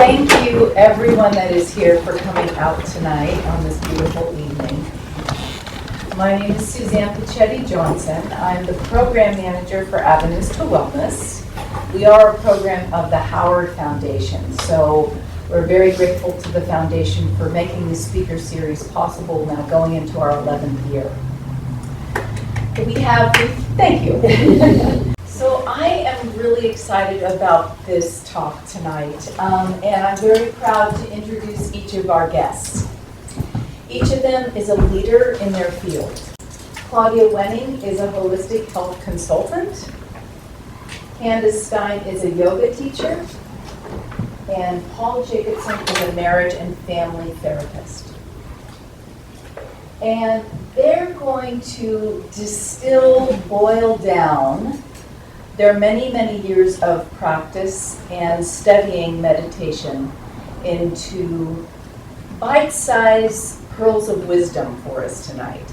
Thank you, everyone that is here, for coming out tonight on this beautiful evening. My name is Suzanne Pichetti-Johnson. I'm the program manager for Avenues to Wellness. We are a program of the Howard Foundation, so we're very grateful to the foundation for making this speaker series possible, now going into our 11th year. Thank you. So I am really excited about this talk tonight, and I'm very proud to introduce each of our guests. Each of them is a leader in their field. Claudia Wenning is a holistic health consultant. Candice Stein is a yoga teacher. And Paul Jacobson is a marriage and family therapist. And they're going to boil down their many, many years of practice and studying meditation into bite-sized pearls of wisdom for us tonight.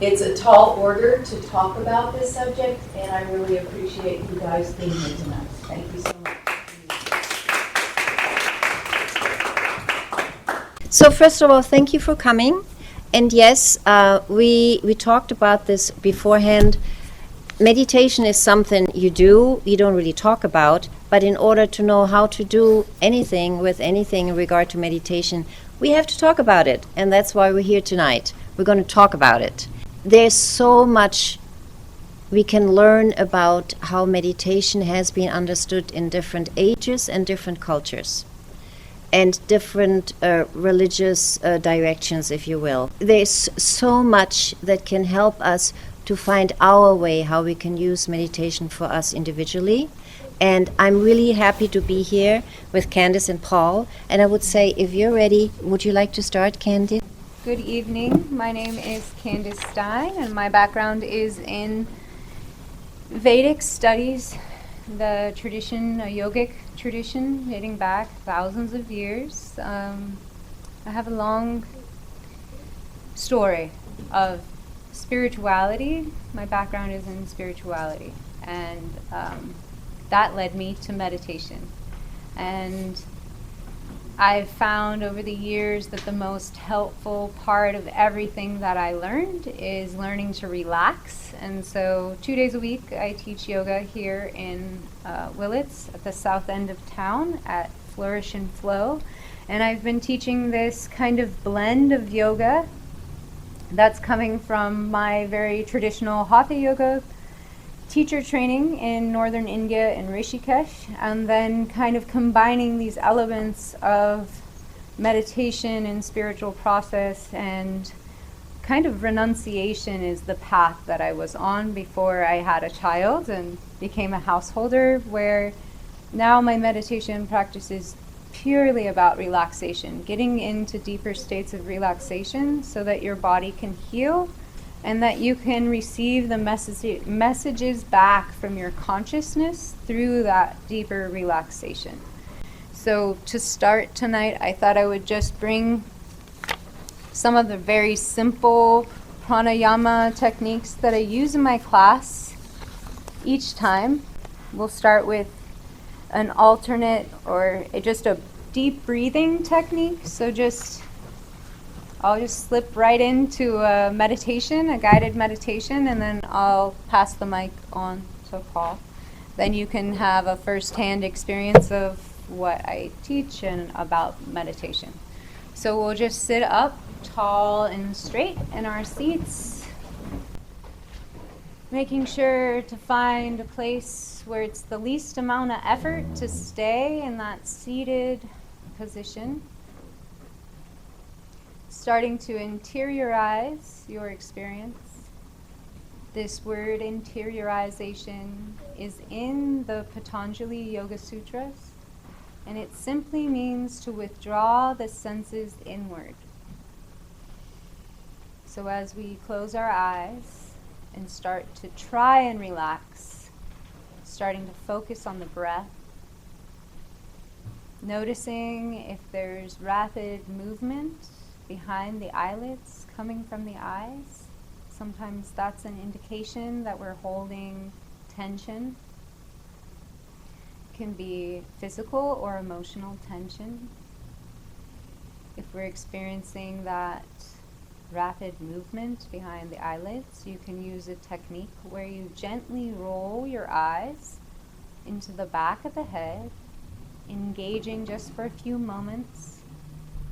It's a tall order to talk about this subject, and I really appreciate you guys being here tonight. Thank you so much. So first of all, thank you for coming. And yes, we talked about this beforehand. Meditation is something you do, you don't really talk about, but in order to know how to do anything with anything in regard to meditation, we have to talk about it. And that's why we're here tonight. We're going to talk about it. There's so much we can learn about how meditation has been understood in different ages and different cultures, and different religious directions, if you will. There's so much that can help us to find our way, how we can use meditation for us individually. And I'm really happy to be here with Candice and Paul. And I would say, if you're ready, would you like to start, Candice? Good evening. My name is Candice Stein, and my background is in Vedic studies, the tradition, a yogic tradition dating back thousands of years. I have a long story of spirituality. My background is in spirituality, and that led me to meditation. And I've found over the years that the most helpful part of everything that I learned is learning to relax. And so 2 days a week I teach yoga here in Willits at the south end of town at Flourish and Flow. And I've been teaching this kind of blend of yoga that's coming from my very traditional Hatha yoga teacher training in northern India in Rishikesh, and then kind of combining these elements of meditation and spiritual process, and kind of renunciation is the path that I was on before I had a child and became a householder, where now my meditation practice is purely about relaxation, getting into deeper states of relaxation so that your body can heal and that you can receive the messages back from your consciousness through that deeper relaxation. So to start tonight, I thought I would just bring some of the very simple pranayama techniques that I use in my class each time. We'll start with an alternate or just a deep breathing technique. So I'll just slip right into a meditation, a guided meditation, and then I'll pass the mic on to Paul. Then you can have a first-hand experience of what I teach and about meditation. So we'll just sit up tall and straight in our seats, making sure to find a place where it's the least amount of effort to stay in that seated position. Starting to interiorize your experience. This word interiorization is in the Patanjali Yoga Sutras, and it simply means to withdraw the senses inward. So as we close our eyes and start to try and relax, starting to focus on the breath, noticing if there's rapid movement behind the eyelids coming from the eyes. Sometimes that's an indication that we're holding tension. can be physical or emotional tension. If we're experiencing that rapid movement behind the eyelids, you can use a technique where you gently roll your eyes into the back of the head, engaging just for a few moments,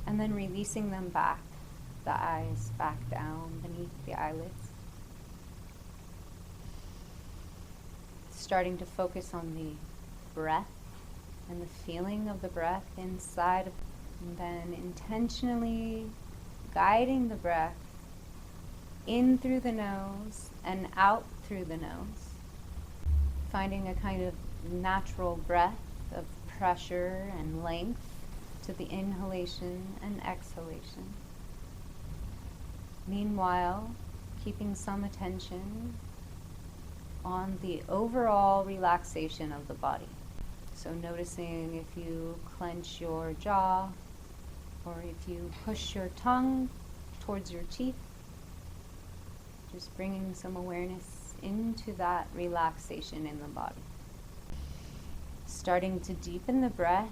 and then releasing them back, the eyes back down beneath the eyelids. Starting to focus on the breath and the feeling of the breath inside of, and then intentionally guiding the breath in through the nose and out through the nose, finding a kind of natural breath of pressure and length to the inhalation and exhalation. Meanwhile, keeping some attention on the overall relaxation of the body. So noticing if you clench your jaw or if you push your tongue towards your teeth, just bringing some awareness into that relaxation in the body. Starting to deepen the breath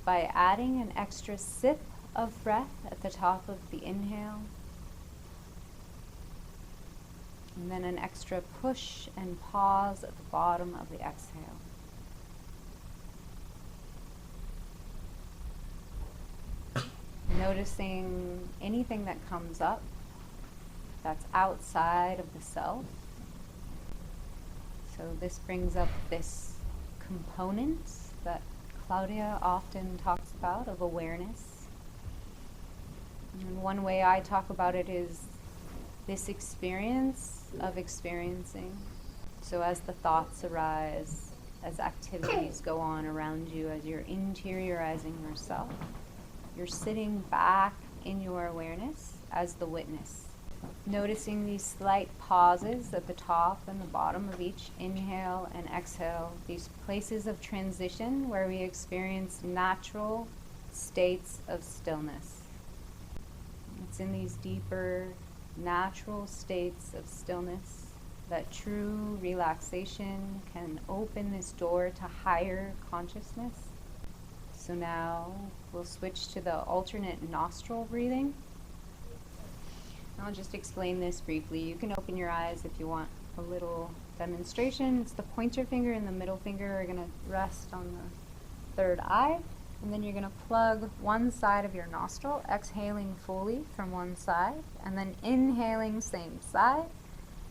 by adding an extra sip of breath at the top of the inhale, and then an extra push and pause at the bottom of the exhale. Noticing anything that comes up that's outside of the self. So this brings up this component that Claudia often talks about of awareness. And one way I talk about it is this experience of experiencing. So as the thoughts arise, as activities go on around you, as you're interiorizing yourself, you're sitting back in your awareness as the witness. Noticing these slight pauses at the top and the bottom of each inhale and exhale, these places of transition where we experience natural states of stillness. It's in these deeper, natural states of stillness that true relaxation can open this door to higher consciousness. So now we'll switch to the alternate nostril breathing. I'll just explain this briefly. You can open your eyes if you want a little demonstration. It's the pointer finger and the middle finger are going to rest on the third eye. And then you're going to plug one side of your nostril, exhaling fully from one side, and then inhaling same side.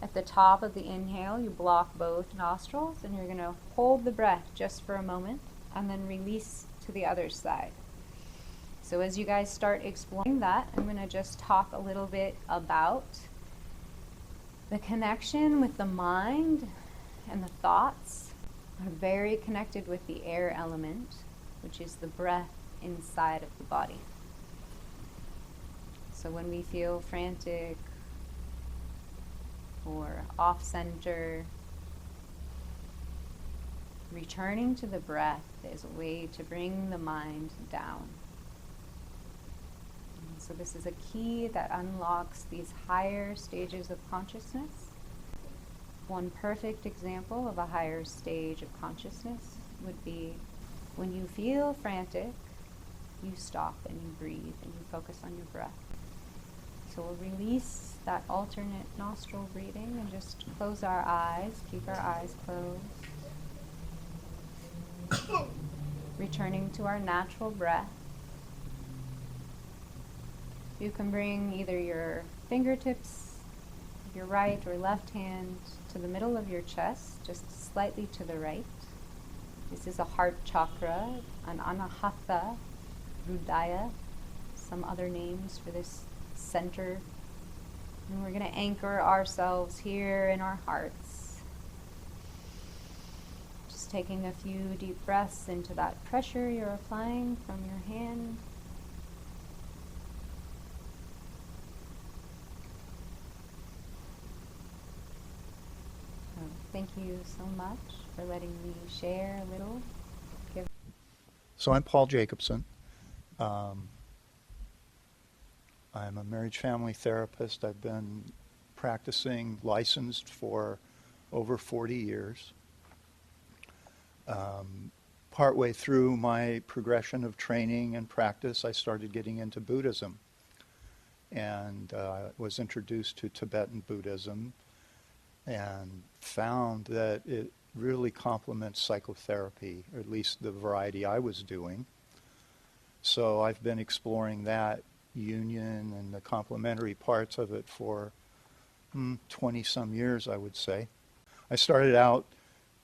At the top of the inhale, you block both nostrils, and you're going to hold the breath just for a moment, and then release to the other side. So as you guys start exploring that, I'm going to just talk a little bit about the connection with the mind, and the thoughts are very connected with the air element, which is the breath inside of the body. So when we feel frantic or off-center, returning to the breath is a way to bring the mind down. And so this is a key that unlocks these higher stages of consciousness. One perfect example of a higher stage of consciousness would be when you feel frantic, you stop and you breathe and you focus on your breath. So we'll release that alternate nostril breathing and just close our eyes, keep our eyes closed. Returning to our natural breath. You can bring either your fingertips, your right or left hand to the middle of your chest, just slightly to the right. This is a heart chakra, an anahata, hridaya, some other names for this center. And we're going to anchor ourselves here in our hearts. Just taking a few deep breaths into that pressure you're applying from your hand. So thank you so much for letting me share a little. So I'm Paul Jacobson. I'm a marriage family therapist. I've been practicing licensed for over 40 years. Part partway through my progression of training and practice, I started getting into Buddhism, and was introduced to Tibetan Buddhism and found that it really complements psychotherapy, or at least the variety I was doing. So I've been exploring that union and the complementary parts of it for 20-some years, I would say. I started out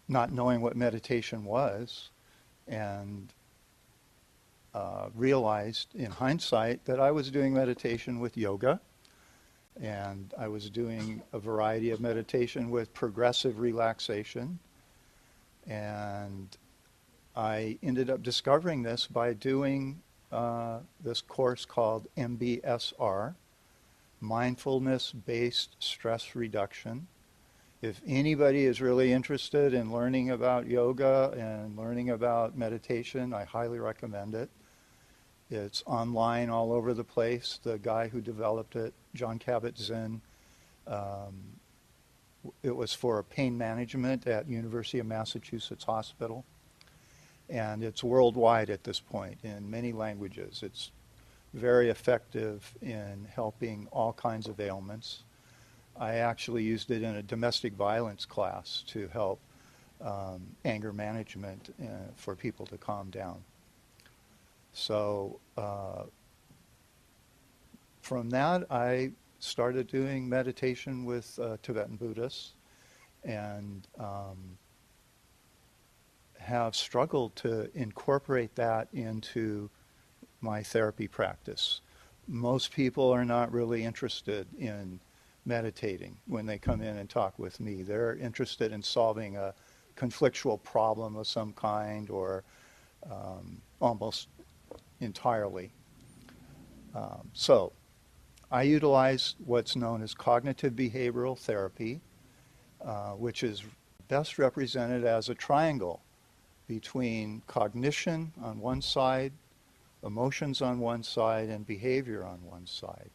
not knowing what meditation was, and realized in hindsight that I was doing meditation with yoga, and I was doing a variety of meditation with progressive relaxation, and I ended up discovering this by doing this course called MBSR, Mindfulness-Based Stress Reduction. If anybody is really interested in learning about yoga and learning about meditation, I highly recommend it. It's online all over the place. The guy who developed it, Jon Kabat-Zinn, it was for pain management at University of Massachusetts Hospital. And it's worldwide at this point in many languages. It's very effective in helping all kinds of ailments. I actually used it in a domestic violence class to help anger management for people to calm down. So from that, I started doing meditation with Tibetan Buddhists, and have struggled to incorporate that into my therapy practice. Most people are not really interested in meditating when they come in and talk with me. They're interested in solving a conflictual problem of some kind, or almost entirely. So I utilize what's known as cognitive behavioral therapy, which is best represented as a triangle between cognition on one side, emotions on one side, and behavior on one side.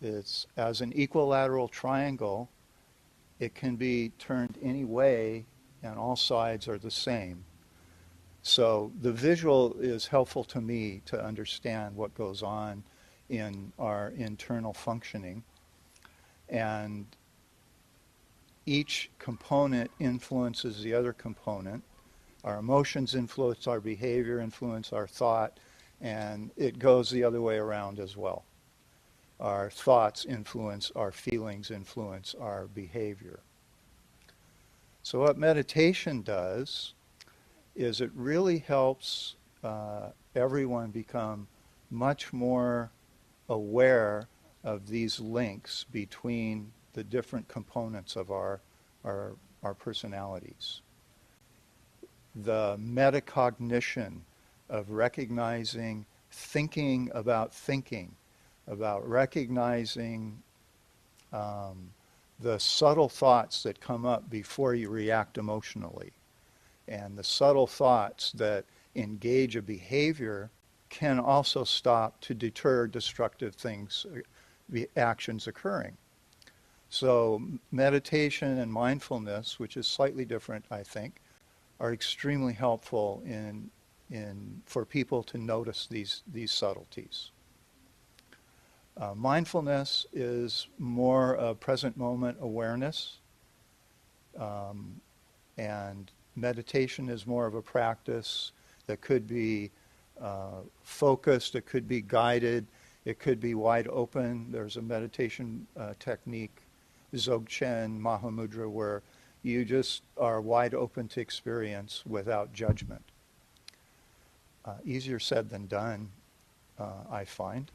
It's as an equilateral triangle. It can be turned any way, and all sides are the same. So the visual is helpful to me to understand what goes on in our internal functioning. And each component influences the other component. Our emotions influence our behavior, influence our thought, and it goes the other way around as well. Our thoughts influence our feelings, influence our behavior. So what meditation does is it really helps everyone become much more aware of these links between the different components of our personalities. The metacognition of recognizing, thinking, about recognizing the subtle thoughts that come up before you react emotionally. And the subtle thoughts that engage a behavior can also stop to deter destructive things, actions occurring. So meditation and mindfulness, which is slightly different, I think, are extremely helpful for people to notice these subtleties. Mindfulness is more a present moment awareness, and meditation is more of a practice that could be focused, it could be guided, it could be wide open. There's a meditation technique, Dzogchen Mahamudra, where you just are wide open to experience without judgment. Easier said than done, I find.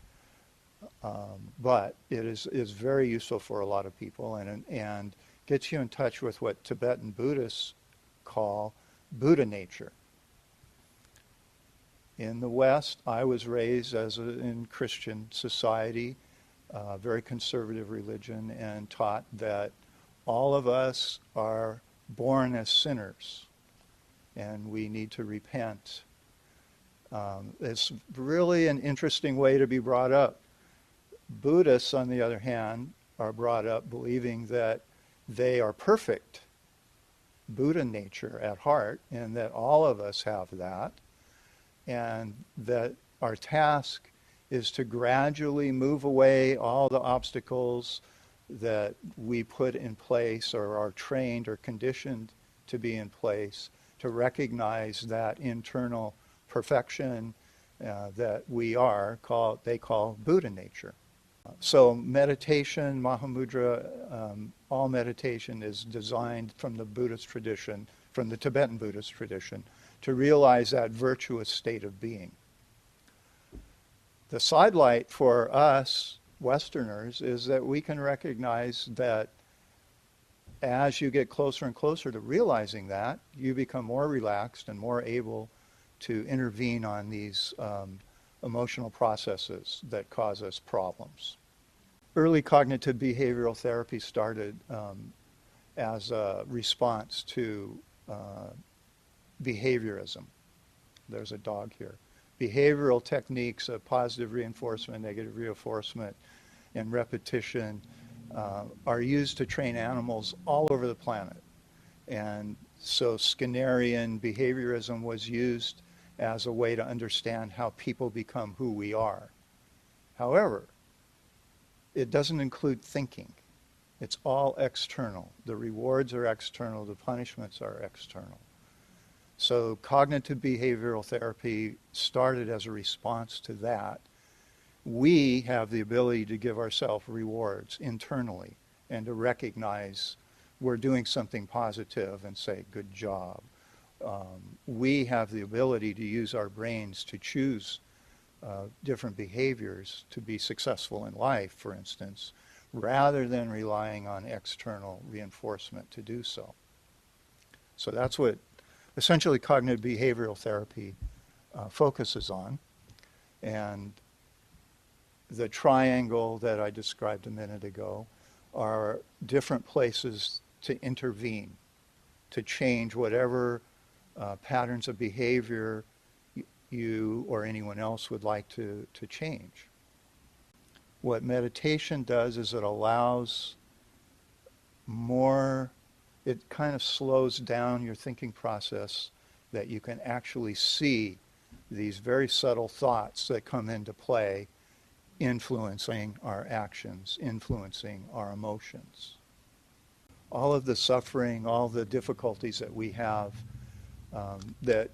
But it is very useful for a lot of people, and gets you in touch with what Tibetan Buddhists call Buddha nature. In the West, I was raised in Christian society, very conservative religion, and taught that all of us are born as sinners, and we need to repent. It's really an interesting way to be brought up. Buddhists, on the other hand, are brought up believing that they are perfect Buddha nature at heart, and that all of us have that, and that our task is to gradually move away all the obstacles that we put in place or are trained or conditioned to be in place, to recognize that internal perfection that we are, they call Buddha nature. So meditation, Mahamudra, all meditation is designed from the Buddhist tradition, from the Tibetan Buddhist tradition, to realize that virtuous state of being. The sidelight for us Westerners is that we can recognize that as you get closer and closer to realizing that, you become more relaxed and more able to intervene on these emotional processes that cause us problems. Early cognitive behavioral therapy started as a response to behaviorism. There's a dog here. Behavioral techniques of positive reinforcement, negative reinforcement, and repetition are used to train animals all over the planet. And so Skinnerian behaviorism was used as a way to understand how people become who we are. However, it doesn't include thinking. It's all external. The rewards are external, the punishments are external. So cognitive behavioral therapy started as a response to that. We have the ability to give ourselves rewards internally and to recognize we're doing something positive and say, good job. We have the ability to use our brains to choose different behaviors to be successful in life, for instance, rather than relying on external reinforcement to do so. So that's what essentially cognitive behavioral therapy focuses on. And the triangle that I described a minute ago are different places to intervene, to change whatever patterns of behavior you or anyone else would like to change. What meditation does is it allows more, it kind of slows down your thinking process, that you can actually see these very subtle thoughts that come into play, influencing our actions, influencing our emotions. All of the suffering, all the difficulties that we have, that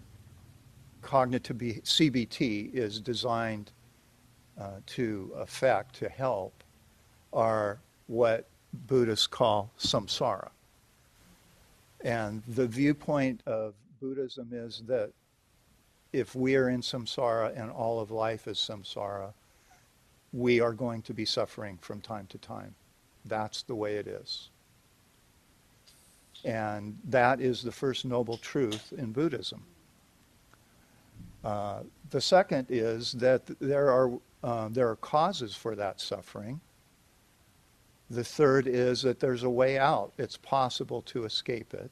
cognitive CBT is designed to affect, to help, are what Buddhists call samsara. And the viewpoint of Buddhism is that if we are in samsara and all of life is samsara, we are going to be suffering from time to time. That's the way it is. And that is the first noble truth in Buddhism. The second is that there are causes for that suffering. The third is that there's a way out. It's possible to escape it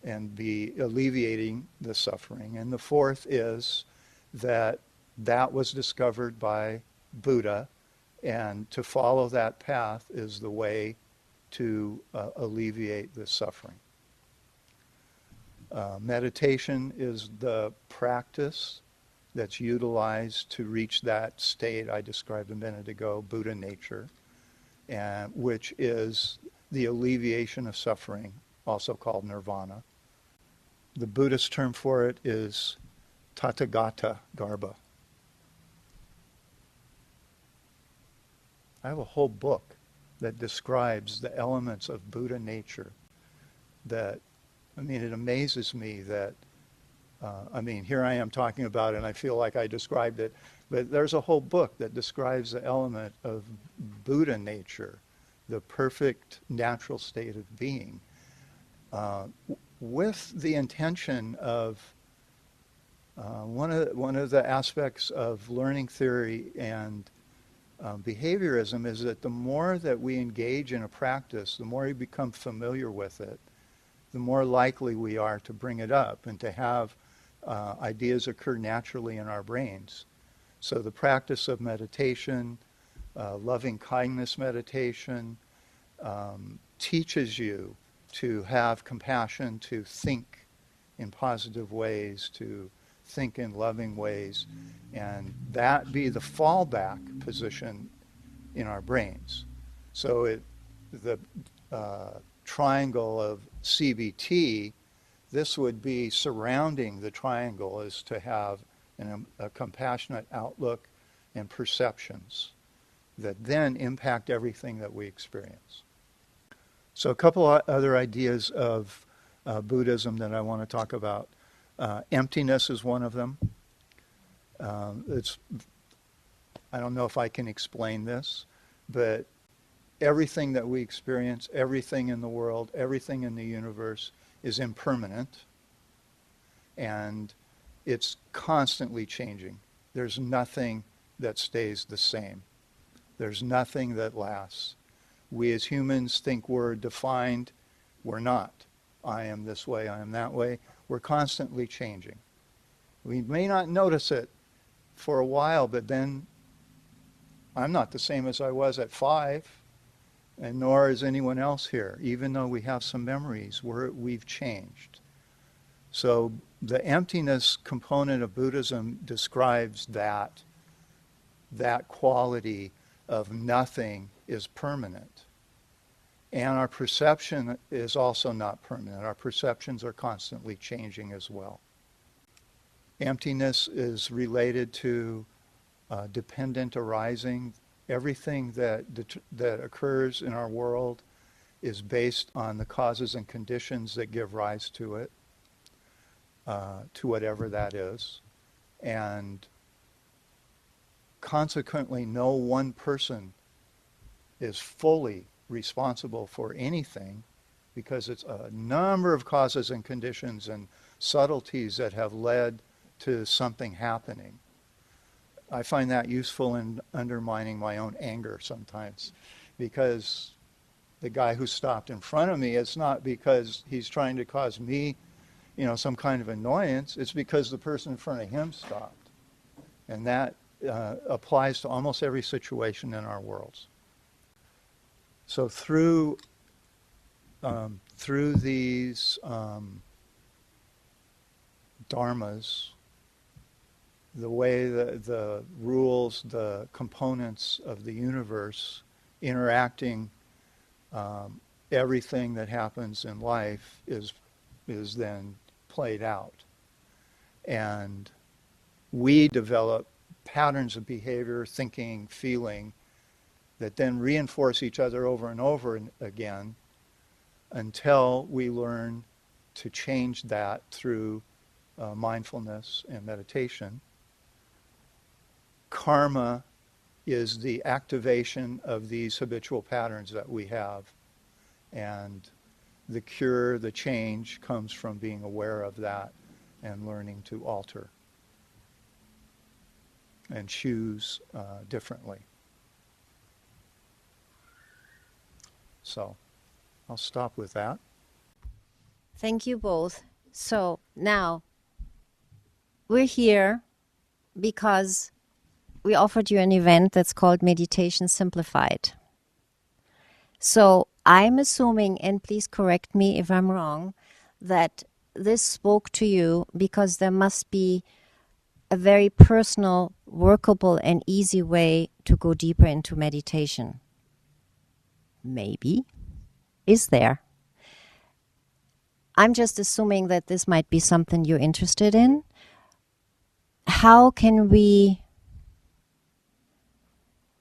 and be alleviating the suffering. And the fourth is that was discovered by Buddha, and to follow that path is the way to alleviate the suffering. Meditation is the practice that's utilized to reach that state I described a minute ago, Buddha nature, and which is the alleviation of suffering, also called nirvana. The Buddhist term for it is Tathagata Garbha. I have a whole book that describes the elements of Buddha nature that, it amazes me that, here I am talking about it and I feel like I described it, but there's a whole book that describes the element of Buddha nature, the perfect natural state of being, with the intention of one of the aspects of learning theory and behaviorism is that the more that we engage in a practice, the more we become familiar with it, the more likely we are to bring it up and to have ideas occur naturally in our brains. So the practice of meditation, loving kindness meditation, teaches you to have compassion, to think in positive ways, to think in loving ways, and that be the fallback position in our brains. So the triangle of CBT, this would be surrounding the triangle, is to have a compassionate outlook and perceptions that then impact everything that we experience. So a couple of other ideas of Buddhism that I want to talk about. Emptiness is one of them. I don't know if I can explain this, but everything that we experience, everything in the world, everything in the universe is impermanent, and it's constantly changing. There's nothing that stays the same. There's nothing that lasts. We as humans think we're defined. We're not. I am this way, I am that way. We're constantly changing. We may not notice it for a while, but then I'm not the same as I was at 5, and nor is anyone else here. Even though we have some memories, we've changed. So the emptiness component of Buddhism describes that quality of nothing is permanent. And our perception is also not permanent. Our perceptions are constantly changing as well. Emptiness is related to dependent arising. Everything that occurs in our world is based on the causes and conditions that give rise to it, to whatever that is. And consequently, no one person is fully responsible for anything, because it's a number of causes and conditions and subtleties that have led to something happening. I find that useful in undermining my own anger sometimes, because the guy who stopped in front of me, it's not because he's trying to cause me, some kind of annoyance. It's because the person in front of him stopped. And that applies to almost every situation in our worlds. So through these dharmas, the way the rules, the components of the universe interacting, everything that happens in life is then played out. And we develop patterns of behavior, thinking, feeling, that then reinforce each other over and over again until we learn to change that through mindfulness and meditation. Karma is the activation of these habitual patterns that we have, and the cure, the change, comes from being aware of that and learning to alter and choose differently. So I'll stop with that. Thank you both. So now we're here because we offered you an event that's called Meditation Simplified. So I'm assuming, and please correct me if I'm wrong, that this spoke to you because there must be a very personal, workable, and easy way to go deeper into meditation. Maybe. Is there? I'm just assuming that this might be something you're interested in. How can we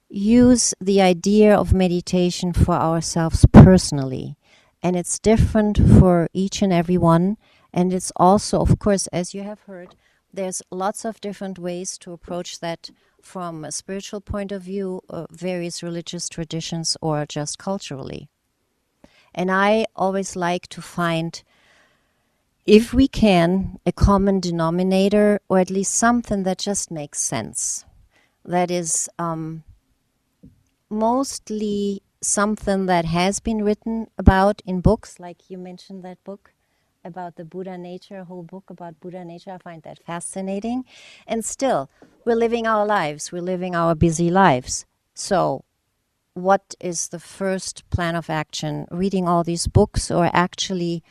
use the idea of meditation for ourselves personally? And it's different for each and every one. And it's also, of course, as you have heard, there's lots of different ways to approach that from a spiritual point of view, various religious traditions, or just culturally. And I always like to find, if we can, a common denominator, or at least something that just makes sense. That is mostly something that has been written about in books, like you mentioned that book about the Buddha nature, a whole book about Buddha nature. I find that fascinating. And still, we're living our lives. We're living our busy lives. So what is the first plan of action? Reading all these books, or actually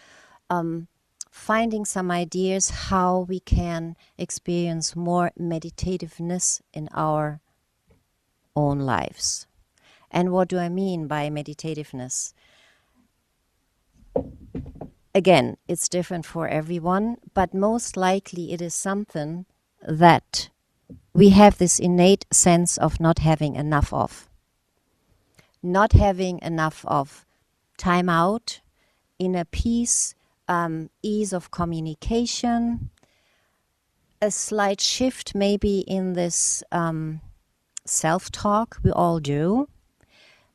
finding some ideas how we can experience more meditativeness in our own lives. And what do I mean by meditativeness? Again, it's different for everyone, but most likely it is something that we have this innate sense of not having enough of. Not having enough of time out, inner peace, ease of communication, a slight shift maybe in this self-talk we all do,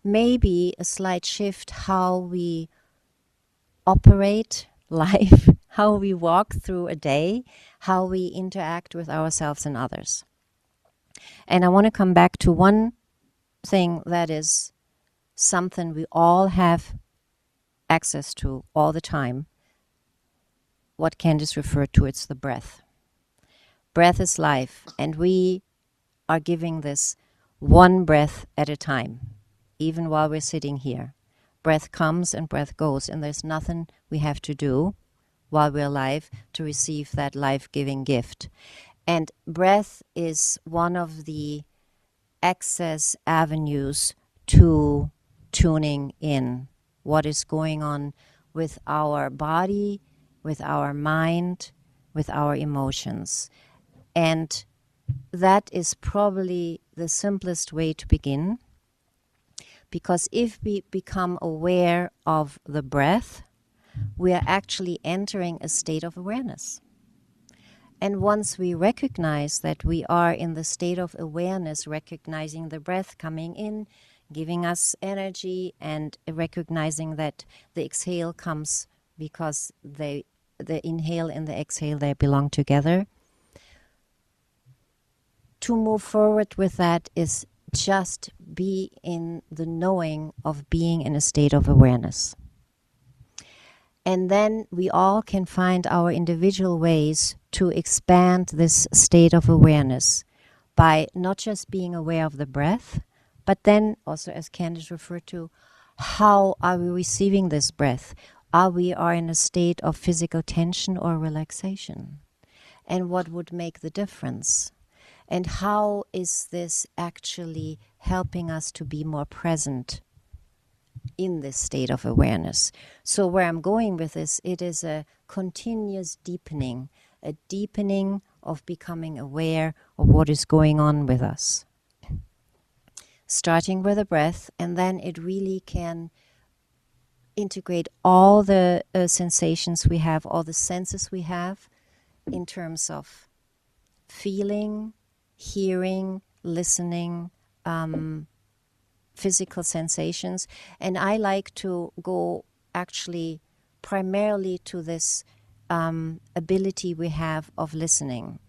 maybe a slight shift how we operate life, how we walk through a day, how we interact with ourselves and others. And I want to come back to one thing that is something we all have access to all the time. What Candice referred to, it's the breath. Breath is life, and we are giving this one breath at a time, even while we're sitting here. Breath comes and breath goes, and there's nothing we have to do while we're alive to receive that life-giving gift. And breath is one of the access avenues to tuning in what is going on with our body, with our mind, with our emotions. And that is probably the simplest way to begin, because if we become aware of the breath, we are actually entering a state of awareness. And once we recognize that we are in the state of awareness, recognizing the breath coming in, giving us energy, and recognizing that the exhale comes because the inhale and the exhale, they belong together. To move forward with that is just be in the knowing of being in a state of awareness. And then we all can find our individual ways to expand this state of awareness by not just being aware of the breath, but then also, as Candice referred to, how are we receiving this breath? Are we in a state of physical tension or relaxation? And what would make the difference? And how is this actually helping us to be more present in this state of awareness? So where I'm going with this, it is a continuous deepening, a deepening of becoming aware of what is going on with us. Starting with the breath, and then it really can integrate all the sensations we have, all the senses we have, in terms of feeling, hearing, listening, physical sensations. And I like to go actually primarily to this ability we have of listening.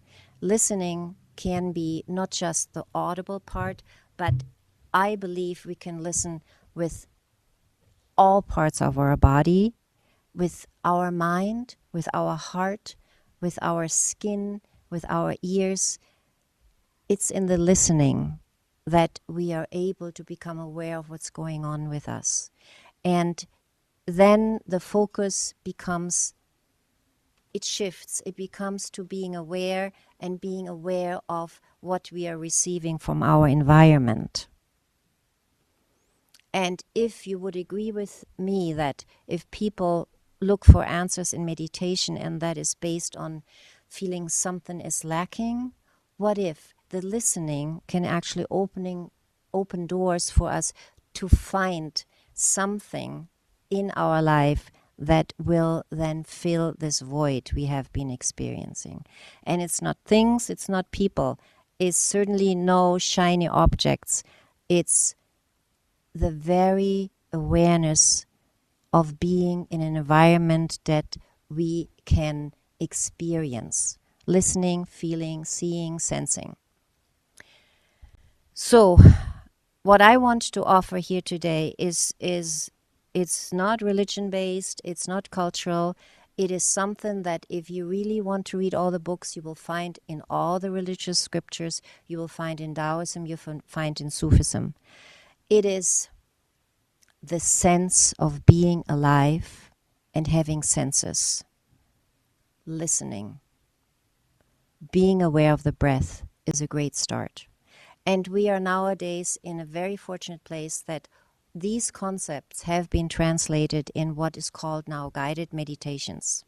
Listening can be not just the audible part, but I believe we can listen with all parts of our body, with our mind, with our heart, with our skin, with our ears. It's in the listening that we are able to become aware of what's going on with us. And then the focus becomes, it shifts, it becomes to being aware and being aware of what we are receiving from our environment. And if you would agree with me that if people look for answers in meditation and that is based on feeling something is lacking, what if the listening can actually open doors for us to find something in our life that will then fill this void we have been experiencing? And it's not things, it's not people, it's certainly no shiny objects. It's the very awareness of being in an environment that we can experience. Listening, feeling, seeing, sensing. So, what I want to offer here today is it's not religion-based, it's not cultural. It is something that if you really want to read all the books, you will find in all the religious scriptures, you will find in Taoism, you will find in Sufism. It is the sense of being alive and having senses, listening, being aware of the breath is a great start. And we are nowadays in a very fortunate place that these concepts have been translated in what is called now guided meditations.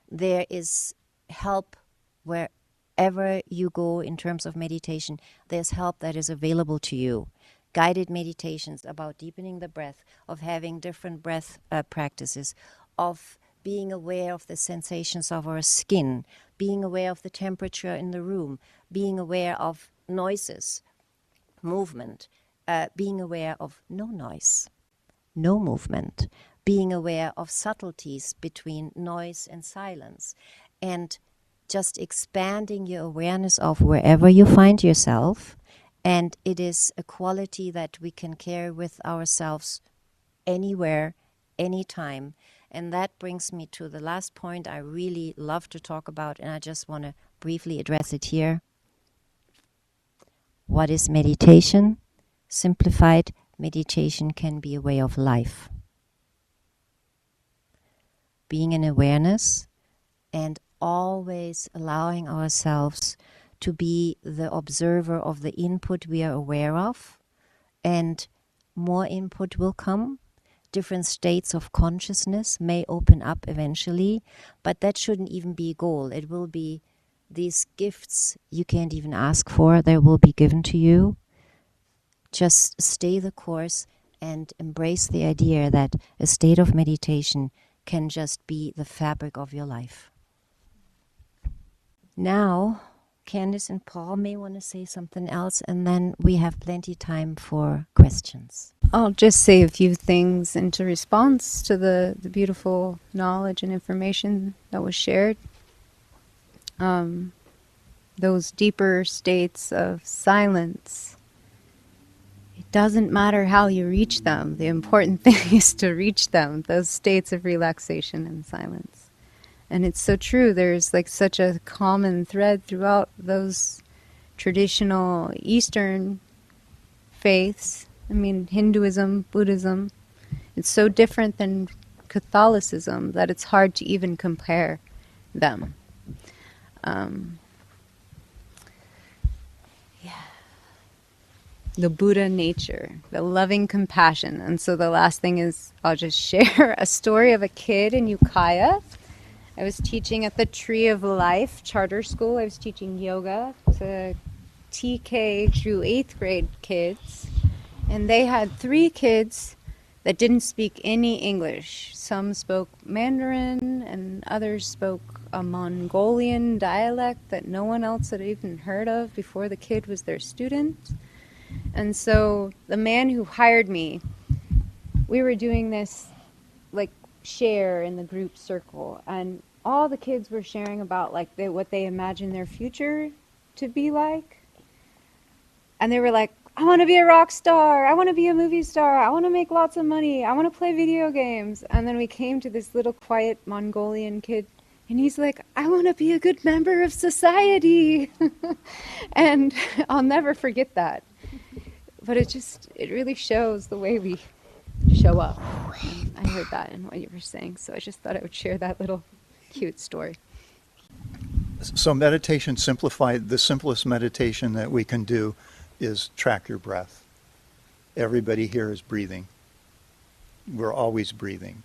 There is help wherever you go in terms of meditation. There's help that is available to you. Guided meditations about deepening the breath, of having different breath practices, of being aware of the sensations of our skin, being aware of the temperature in the room, being aware of noises, movement, being aware of no noise, no movement, being aware of subtleties between noise and silence, and just expanding your awareness of wherever you find yourself. And it is a quality that we can carry with ourselves anywhere, anytime. And that brings me to the last point I really love to talk about, and I just want to briefly address it here. What is meditation? Simplified, meditation can be a way of life. Being in awareness and always allowing ourselves to be the observer of the input we are aware of, and more input will come. Different states of consciousness may open up eventually, but that shouldn't even be a goal. It will be these gifts you can't even ask for, they will be given to you. Just stay the course and embrace the idea that a state of meditation can just be the fabric of your life. Now, Candice and Paul may want to say something else, and then we have plenty of time for questions. I'll just say a few things into response to the beautiful knowledge and information that was shared. Those deeper states of silence, it doesn't matter how you reach them. The important thing is to reach them, those states of relaxation and silence. And it's so true. There's like such a common thread throughout those traditional Eastern faiths. I mean, Hinduism, Buddhism. It's so different than Catholicism that it's hard to even compare them. The Buddha nature, the loving compassion. And so the last thing is, I'll just share a story of a kid in Ukiah. I was teaching at the Tree of Life charter school. I was teaching yoga to TK through 8th grade kids. And they had 3 kids that didn't speak any English. Some spoke Mandarin and others spoke a Mongolian dialect that no one else had even heard of before the kid was their student. And so the man who hired me, we were doing this like share in the group circle, and all the kids were sharing about like what they imagine their future to be like. And they were like, I want to be a rock star, I want to be a movie star, I want to make lots of money, I want to play video games. And then we came to this little quiet Mongolian kid, and he's like, I want to be a good member of society. And I'll never forget that. But it really shows the way we show up. I heard that in what you were saying, so I just thought I would share that little cute story. So meditation simplified, the simplest meditation that we can do is track your breath. Everybody here is breathing. We're always breathing.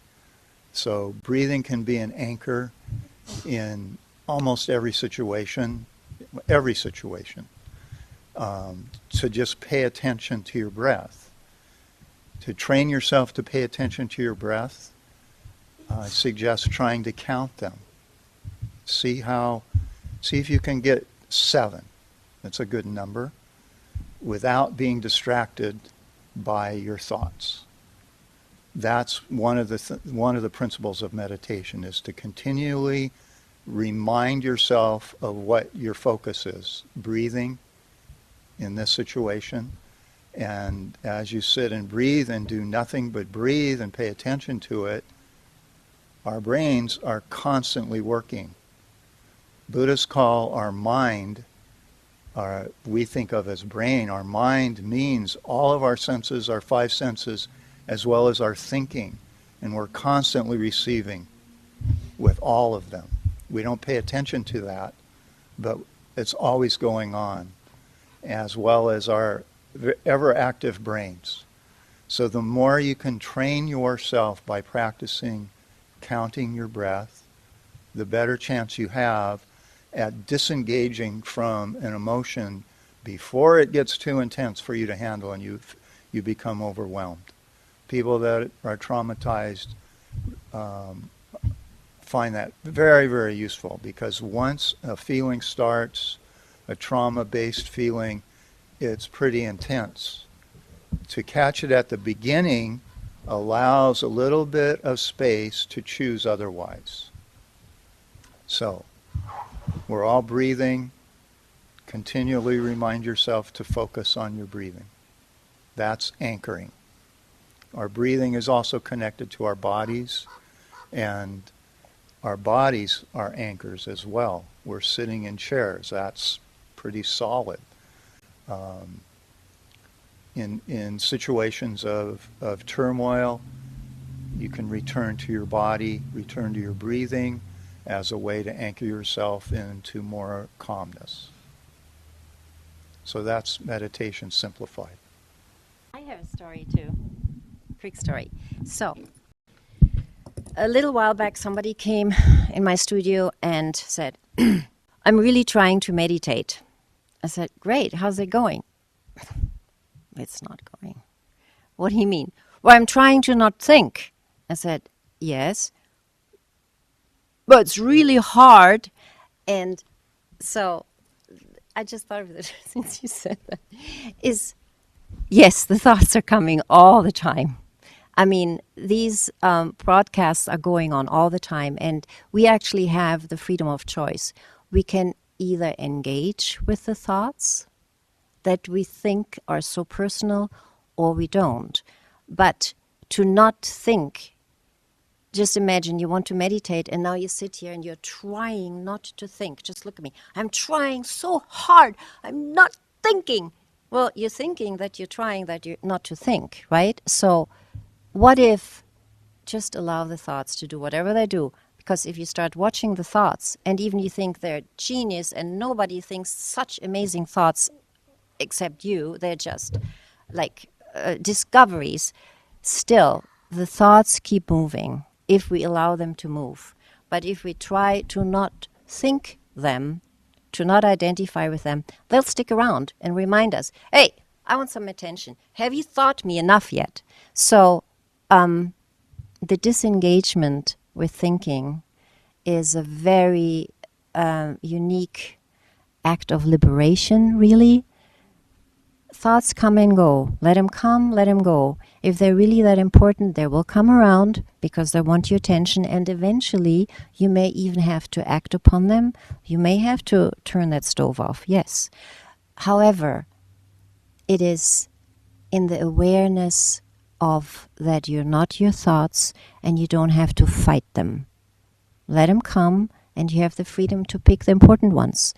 So breathing can be an anchor in almost every situation. To just pay attention to your breath. To train yourself to pay attention to your breath, I suggest trying to count them. See if you can get 7. That's a good number, without being distracted by your thoughts. That's one of the principles of meditation, is to continually remind yourself of what your focus is. Breathing in this situation. And as you sit and breathe and do nothing but breathe and pay attention to it, our brains are constantly working. Buddhists call our mind we think of as brain. Our mind means all of our senses, our five senses, as well as our thinking. And we're constantly receiving with all of them. We don't pay attention to that, but it's always going on, as well as our ever active brains. So the more you can train yourself by practicing counting your breath, the better chance you have at disengaging from an emotion before it gets too intense for you to handle and you become overwhelmed. People that are traumatized find that very, very useful, because once a feeling starts, a trauma-based feeling, it's pretty intense. To catch it at the beginning allows a little bit of space to choose otherwise. So, we're all breathing. Continually remind yourself to focus on your breathing. That's anchoring. Our breathing is also connected to our bodies, and our bodies are anchors as well. We're sitting in chairs. That's pretty solid. In situations of turmoil, you can return to your body, return to your breathing as a way to anchor yourself into more calmness. So that's meditation simplified. I have a story too. Quick story. So, a little while back, somebody came in my studio and said, I'm really trying to meditate. I said, great, how's it going? It's not going. What do you mean? Well, I'm trying to not think. I said, yes, but it's really hard. And so I just thought of it since you said that. Yes, the thoughts are coming all the time. I mean, these broadcasts are going on all the time, and we actually have the freedom of choice. We can either engage with the thoughts that we think are so personal, or we don't. But to not think, just imagine you want to meditate, and now you sit here and you're trying not to think. Just look at me. I'm trying so hard. I'm not thinking. Well, you're thinking that you're trying that you're not to think, right? So what if just allow the thoughts to do whatever they do? Because if you start watching the thoughts, and even you think they're genius and nobody thinks such amazing thoughts except you, they're just like discoveries, still the thoughts keep moving if we allow them to move. But if we try to not think them, to not identify with them, they'll stick around and remind us, hey, I want some attention. Have you thought me enough yet? So the disengagement with thinking is a very unique act of liberation, really. Thoughts come and go. Let them come, let them go. If they're really that important, they will come around because they want your attention, and eventually you may even have to act upon them. You may have to turn that stove off, yes. However, it is in the awareness of that you're not your thoughts and you don't have to fight them. Let them come, and you have the freedom to pick the important ones.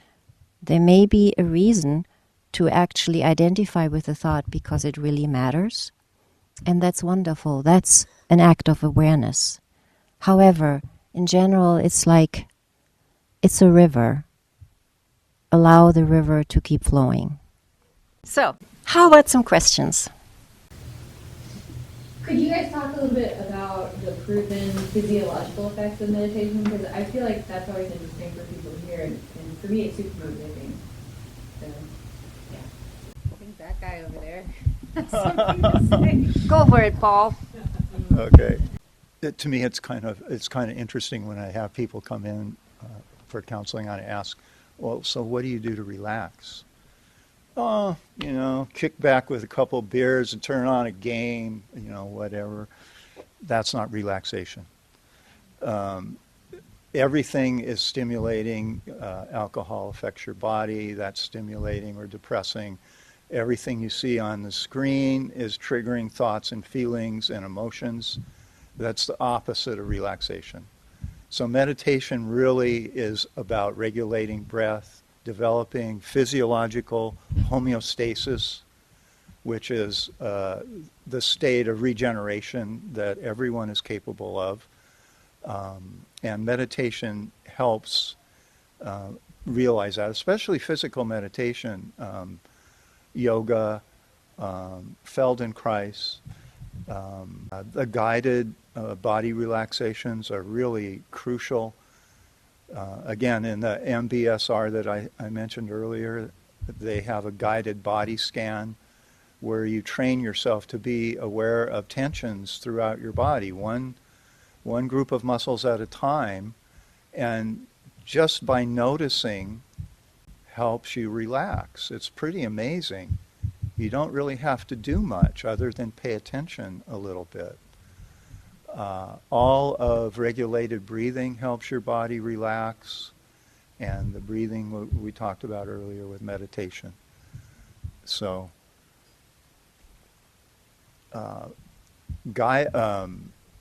There may be a reason to actually identify with the thought because it really matters. And that's wonderful. That's an act of awareness. However, in general, it's like it's a river. Allow the river to keep flowing. So, how about some questions? Could you guys talk a little bit about the proven physiological effects of meditation? Because I feel like that's always interesting for people to hear, and for me it's super motivating. So, yeah. I think that guy over there has something to say. Go for it, Paul. Okay. To me, it's kind of interesting when I have people come in for counseling. I ask, well, so what do you do to relax? Oh, kick back with a couple beers and turn on a game, whatever. That's not relaxation. Everything is stimulating. Alcohol affects your body. That's stimulating or depressing. Everything you see on the screen is triggering thoughts and feelings and emotions. That's the opposite of relaxation. So meditation really is about regulating breath, developing physiological homeostasis, which is the state of regeneration that everyone is capable of. And meditation helps realize that, especially physical meditation, yoga, Feldenkrais. The guided body relaxations are really crucial. Again, in the MBSR that I mentioned earlier, they have a guided body scan where you train yourself to be aware of tensions throughout your body, one group of muscles at a time, and just by noticing helps you relax. It's pretty amazing. You don't really have to do much other than pay attention a little bit. All of regulated breathing helps your body relax, and the breathing we talked about earlier with meditation. So,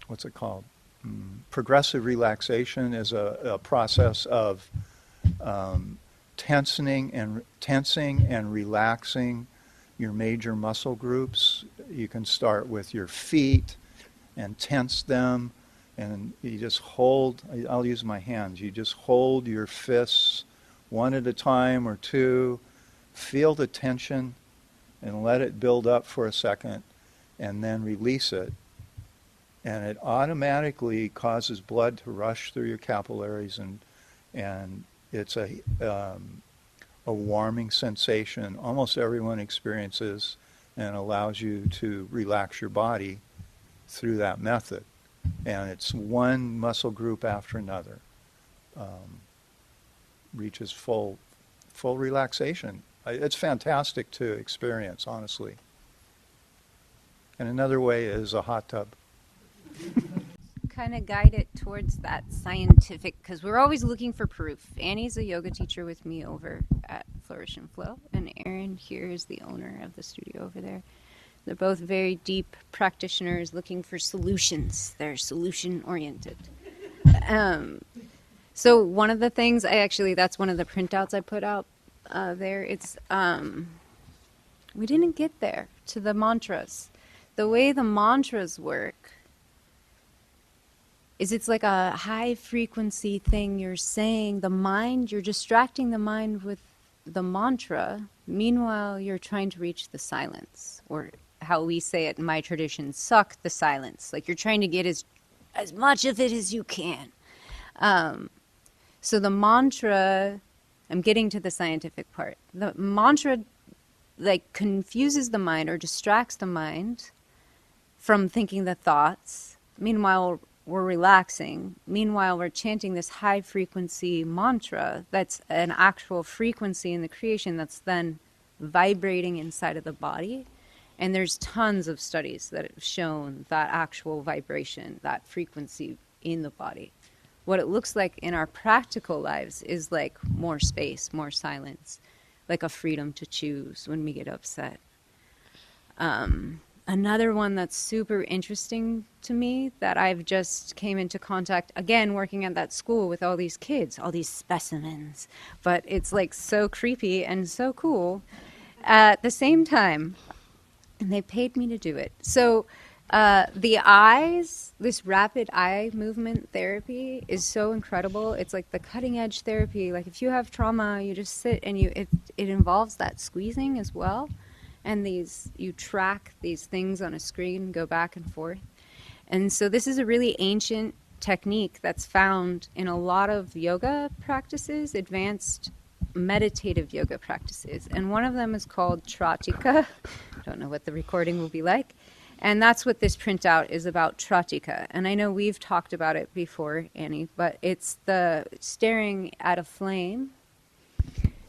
what's it called? Progressive relaxation is a process of tensing and relaxing your major muscle groups. You can start with your feet and tense them, and you just hold, I'll use my hands, you just hold your fists one at a time or two, feel the tension and let it build up for a second, and then release it. And it automatically causes blood to rush through your capillaries, and it's a warming sensation almost everyone experiences, and allows you to relax your body through that method. And it's one muscle group after another. Reaches full relaxation. It's fantastic to experience, honestly. And another way is a hot tub. Kind of guide it towards that scientific, because we're always looking for proof. Annie's a yoga teacher with me over at Flourish and Flow, and Aaron here is the owner of the studio over there. They're both very deep practitioners looking for solutions. They're solution oriented. So one of the things that's one of the printouts I put out there. It's we didn't get there to the mantras. The way the mantras work is it's like a high frequency thing you're saying. The mind, you're distracting the mind with the mantra. Meanwhile, you're trying to reach the silence, or how we say it in my tradition, suck the silence. Like you're trying to get as much of it as you can. So the mantra, I'm getting to the scientific part. The mantra like confuses the mind or distracts the mind from thinking the thoughts. Meanwhile, we're relaxing. Meanwhile, we're chanting this high frequency mantra that's an actual frequency in the creation that's then vibrating inside of the body. And there's tons of studies that have shown that actual vibration, that frequency in the body. What it looks like in our practical lives is like more space, more silence, like a freedom to choose when we get upset. Another one that's super interesting to me that I've just came into contact, again, working at that school with all these kids, all these specimens, but it's like so creepy and so cool at the same time. And they paid me to do it. So the eyes, this rapid eye movement therapy is so incredible. It's like the cutting edge therapy. Like if you have trauma, you just sit and it involves that squeezing as well. And you track these things on a screen, go back and forth. And so this is a really ancient technique that's found in a lot of yoga practices, advanced meditative yoga practices. And one of them is called Tratika. I don't know what the recording will be like. And that's what this printout is about, Tratika. And I know we've talked about it before, Annie, but it's the staring at a flame,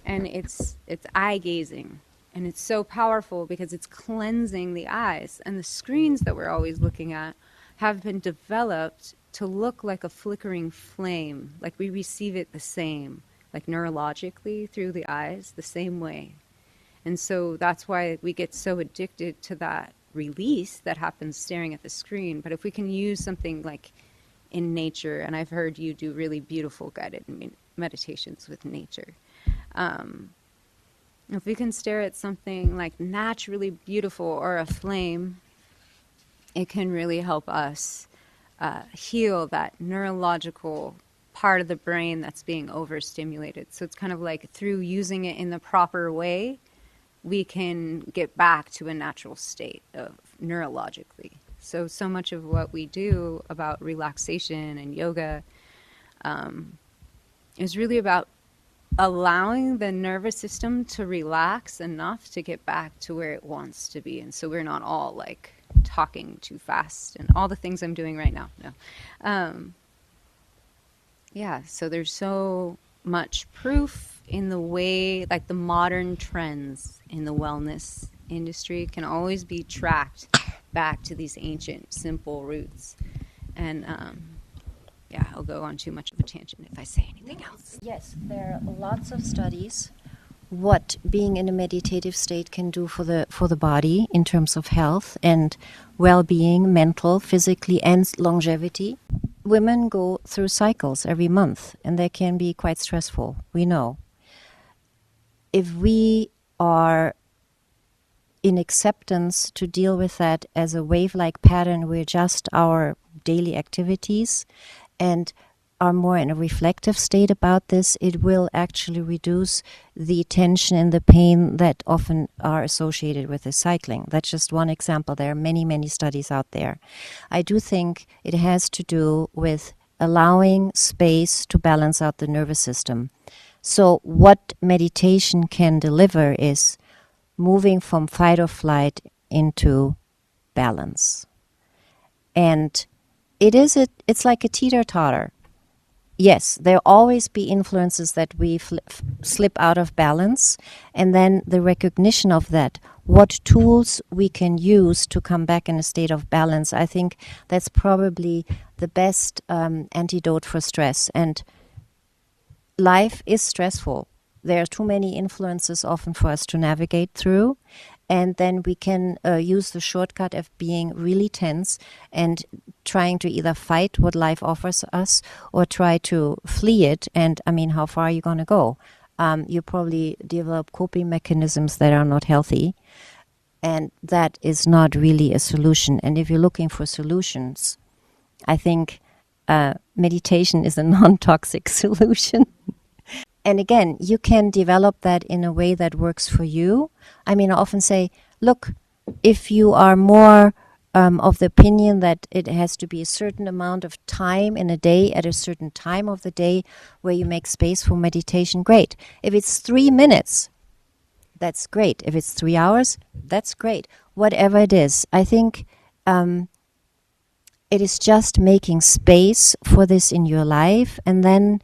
and it's eye gazing. And it's so powerful because it's cleansing the eyes. And the screens that we're always looking at have been developed to look like a flickering flame, like we receive it the same, like neurologically through the eyes, the same way. And so that's why we get so addicted to that release that happens staring at the screen. But if we can use something like in nature, and I've heard you do really beautiful guided meditations with nature, If we can stare at something like naturally beautiful or a flame, it can really help us heal that neurological part of the brain that's being overstimulated. So it's kind of like through using it in the proper way, we can get back to a natural state of neurologically. So much of what we do about relaxation and yoga is really about allowing the nervous system to relax enough to get back to where it wants to be. And so we're not all like talking too fast and all the things I'm doing right now. No. Yeah, so there's so much proof in the way, like the modern trends in the wellness industry can always be tracked back to these ancient, simple roots. And yeah, I'll go on too much of a tangent if I say anything else. Yes, there are lots of studies what being in a meditative state can do for the body in terms of health and well-being, mental, physically, and longevity. Women go through cycles every month, and they can be quite stressful, we know. If we are in acceptance to deal with that as a wave-like pattern, we adjust our daily activities and are more in a reflective state about this, it will actually reduce the tension and the pain that often are associated with the cycling. That's just one example. There are many, many studies out there. I do think it has to do with allowing space to balance out the nervous system. So what meditation can deliver is moving from fight or flight into balance. And it's like a teeter-totter. Yes, there'll always be influences that we slip out of balance, and then the recognition of that, what tools we can use to come back in a state of balance. I think that's probably the best antidote for stress. And life is stressful. There are too many influences often for us to navigate through. And then we can use the shortcut of being really tense and trying to either fight what life offers us or try to flee it. And I mean, how far are you going to go? You probably develop coping mechanisms that are not healthy. And that is not really a solution. And if you're looking for solutions, I think meditation is a non-toxic solution. And again, you can develop that in a way that works for you. I mean, I often say, look, if you are more of the opinion that it has to be a certain amount of time in a day at a certain time of the day where you make space for meditation, great. If it's 3 minutes, that's great. If it's 3 hours, that's great. Whatever it is, I think it is just making space for this in your life, and then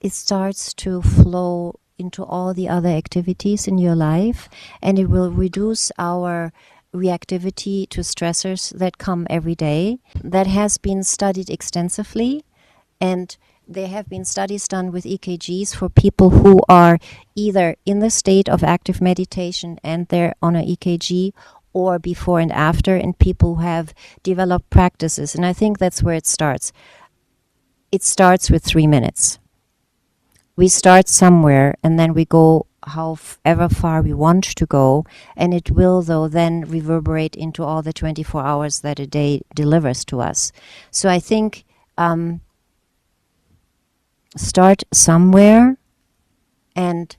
it starts to flow into all the other activities in your life, and it will reduce our reactivity to stressors that come every day. That has been studied extensively, and there have been studies done with EKGs for people who are either in the state of active meditation and they're on an EKG, or before and after, and people who have developed practices. And I think that's where it starts. It starts with 3 minutes. We start somewhere, and then we go however far we want to go, and it will, though, then reverberate into all the 24 hours that a day delivers to us. So I think start somewhere, and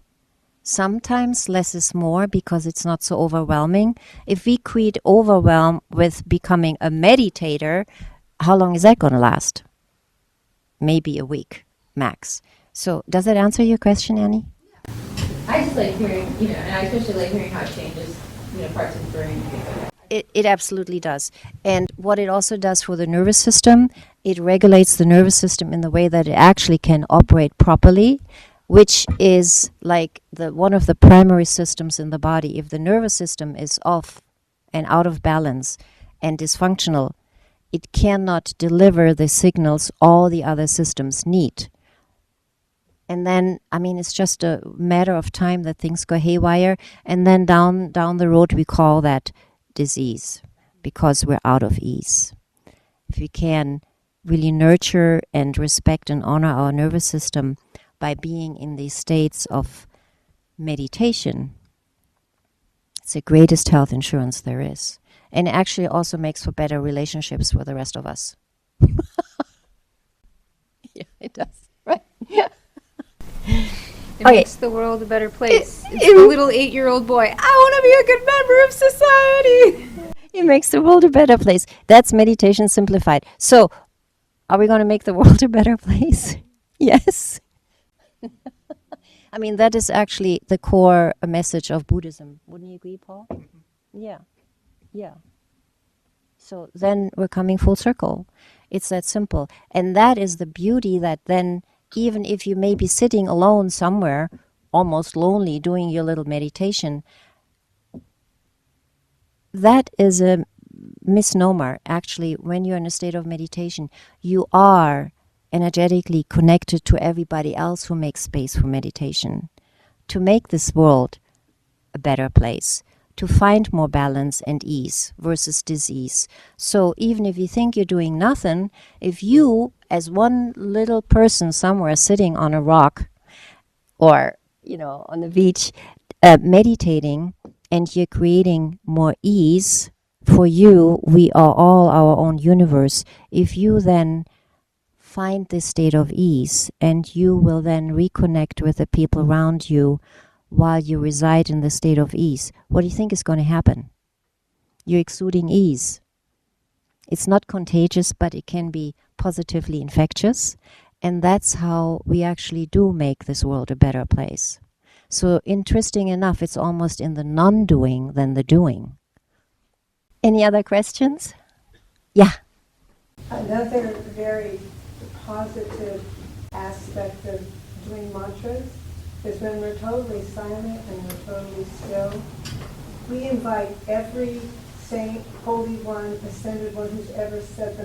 sometimes less is more because it's not so overwhelming. If we create overwhelm with becoming a meditator, how long is that going to last? Maybe a week, max. So does that answer your question, Annie? I just like hearing, and I especially like hearing how it changes, parts of the brain. It absolutely does. And what it also does for the nervous system, it regulates the nervous system in the way that it actually can operate properly, which is like one of the primary systems in the body. If the nervous system is off and out of balance and dysfunctional, it cannot deliver the signals all the other systems need. And then, it's just a matter of time that things go haywire. And then down the road, we call that disease because we're out of ease. If we can really nurture and respect and honor our nervous system by being in these states of meditation, it's the greatest health insurance there is. And it actually also makes for better relationships with the rest of us. Yeah, it does. Right? Yeah. It makes the world a better place. It's the little 8-year-old boy. I want to be a good member of society. It makes the world a better place. That's meditation simplified. So, are we going to make the world a better place? Yes. I mean, that is actually the core message of Buddhism. Wouldn't you agree, Paul? Yeah. Yeah. So then we're coming full circle. It's that simple. And that is the beauty, that then even if you may be sitting alone somewhere, almost lonely, doing your little meditation, that is a misnomer. Actually, when you're in a state of meditation, you are energetically connected to everybody else who makes space for meditation, to make this world a better place, to find more balance and ease versus disease. So even if you think you're doing nothing, if you, as one little person somewhere sitting on a rock or, on the beach, meditating, and you're creating more ease for you, we are all our own universe. If you then find this state of ease, and you will then reconnect with the people around you while you reside in the state of ease, what do you think is going to happen? You're exuding ease. It's not contagious, but it can be positively infectious. And that's how we actually do make this world a better place. So interesting enough, it's almost in the non-doing than the doing. Any other questions? Yeah. Another very positive aspect of doing mantras is when we're totally silent and we're totally still, we invite every saint, holy one, ascended one who's ever said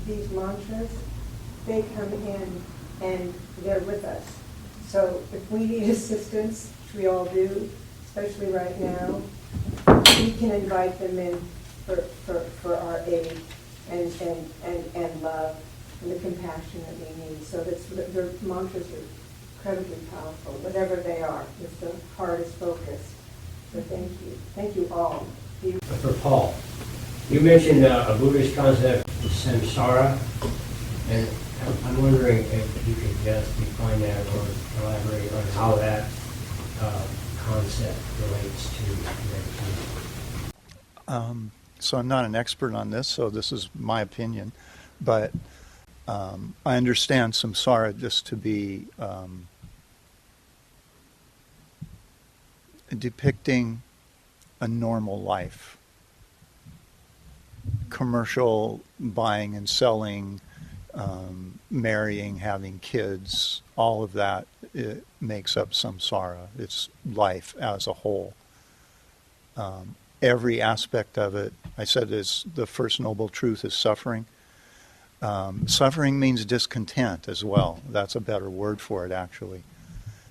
these mantras, they come in and they're with us. So if we need assistance, which we all do, especially right now, we can invite them in for our aid and love and the compassion that we need. So their mantras are incredibly powerful, whatever they are, if the heart is focused. So thank you. Thank you all. For Paul, you mentioned a Buddhist concept, samsara, and I'm wondering if you could just define that or elaborate on how that concept relates to meditation. So I'm not an expert on this, so this is my opinion, but I understand samsara just to be depicting a normal life. Commercial buying and selling, marrying, having kids, all of that, it makes up samsara. It's life as a whole. Every aspect of it, I said, is the first noble truth is suffering. Suffering means discontent as well. That's a better word for it, actually.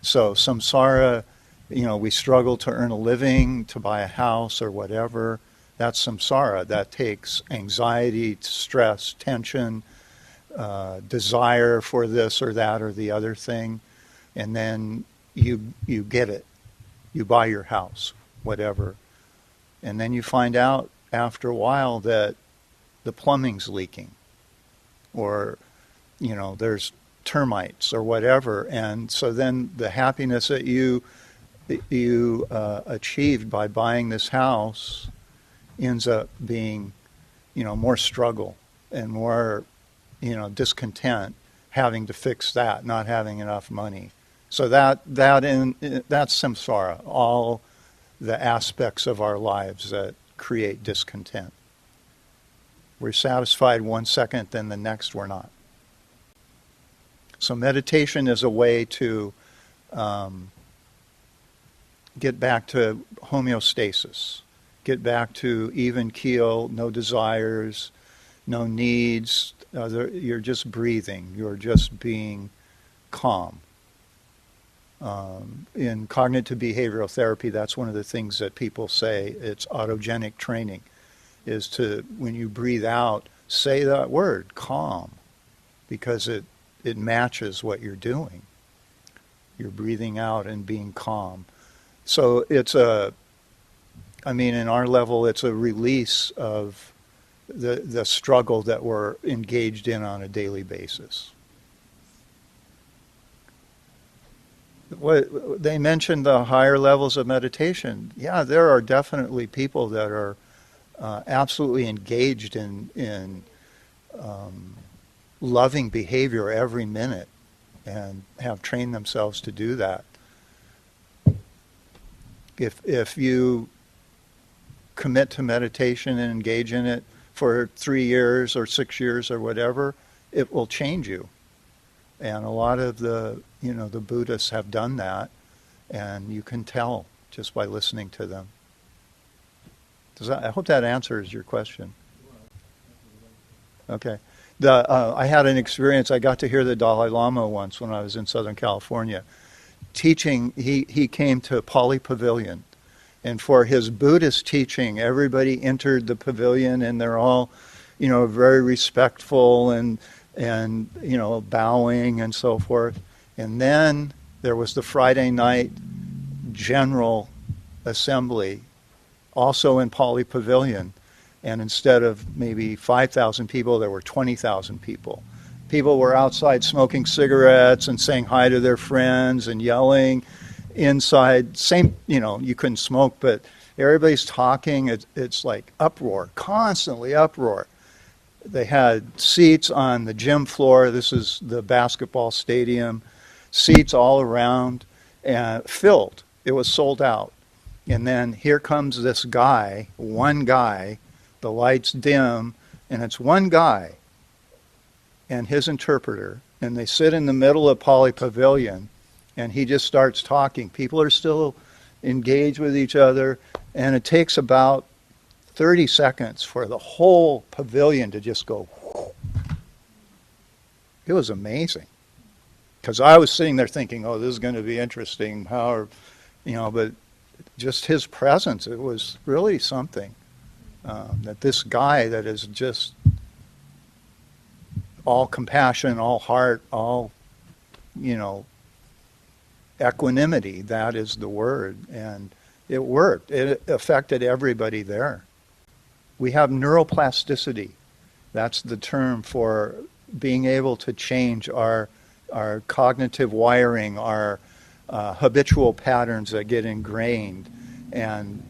So samsara, we struggle to earn a living, to buy a house or whatever. That's samsara. That takes anxiety, stress, tension, desire for this or that or the other thing. And then you get it. You buy your house, whatever. And then you find out after a while that the plumbing's leaking, or, there's termites or whatever. And so then the happiness that you achieved by buying this house ends up being, more struggle and more, discontent, having to fix that, not having enough money. So that's samsara, all the aspects of our lives that create discontent. We're satisfied one second, then the next we're not. So meditation is a way to get back to homeostasis, get back to even keel, no desires, no needs. You're just breathing. You're just being calm. In cognitive behavioral therapy, that's one of the things that people say. It's autogenic training, is to, when you breathe out, say that word, calm, because it matches what you're doing. You're breathing out and being calm. So in our level, it's a release of the struggle that we're engaged in on a daily basis. They mentioned the higher levels of meditation. Yeah, there are definitely people that are absolutely engaged in loving behavior every minute and have trained themselves to do that. If you commit to meditation and engage in it for 3 years or 6 years or whatever, it will change you. And a lot of the Buddhists have done that, and you can tell just by listening to them. I hope that answers your question. Okay. I had an experience. I got to hear the Dalai Lama once when I was in Southern California. Teaching, he came to Pali Pavilion. And for his Buddhist teaching, everybody entered the pavilion and they're all, very respectful and bowing and so forth. And then there was the Friday night general assembly, also in Pali Pavilion. And instead of maybe 5,000 people, there were 20,000 people. People were outside smoking cigarettes and saying hi to their friends and yelling. Inside, same, you couldn't smoke, but everybody's talking. It's like uproar, constantly uproar. They had seats on the gym floor. This is the basketball stadium. Seats all around and filled. It was sold out. And then here comes this guy, one guy, the lights dim, and it's one guy and his interpreter. And they sit in the middle of Pali Pavilion, and he just starts talking. People are still engaged with each other, and it takes about 30 seconds for the whole pavilion to just go. It was amazing. Because I was sitting there thinking, oh, this is going to be interesting. But just his presence, it was really something. That this guy that is just all compassion, all heart, all, equanimity, that is the word. And it worked. It affected everybody there. We have neuroplasticity. That's the term for being able to change our cognitive wiring, our habitual patterns that get ingrained. And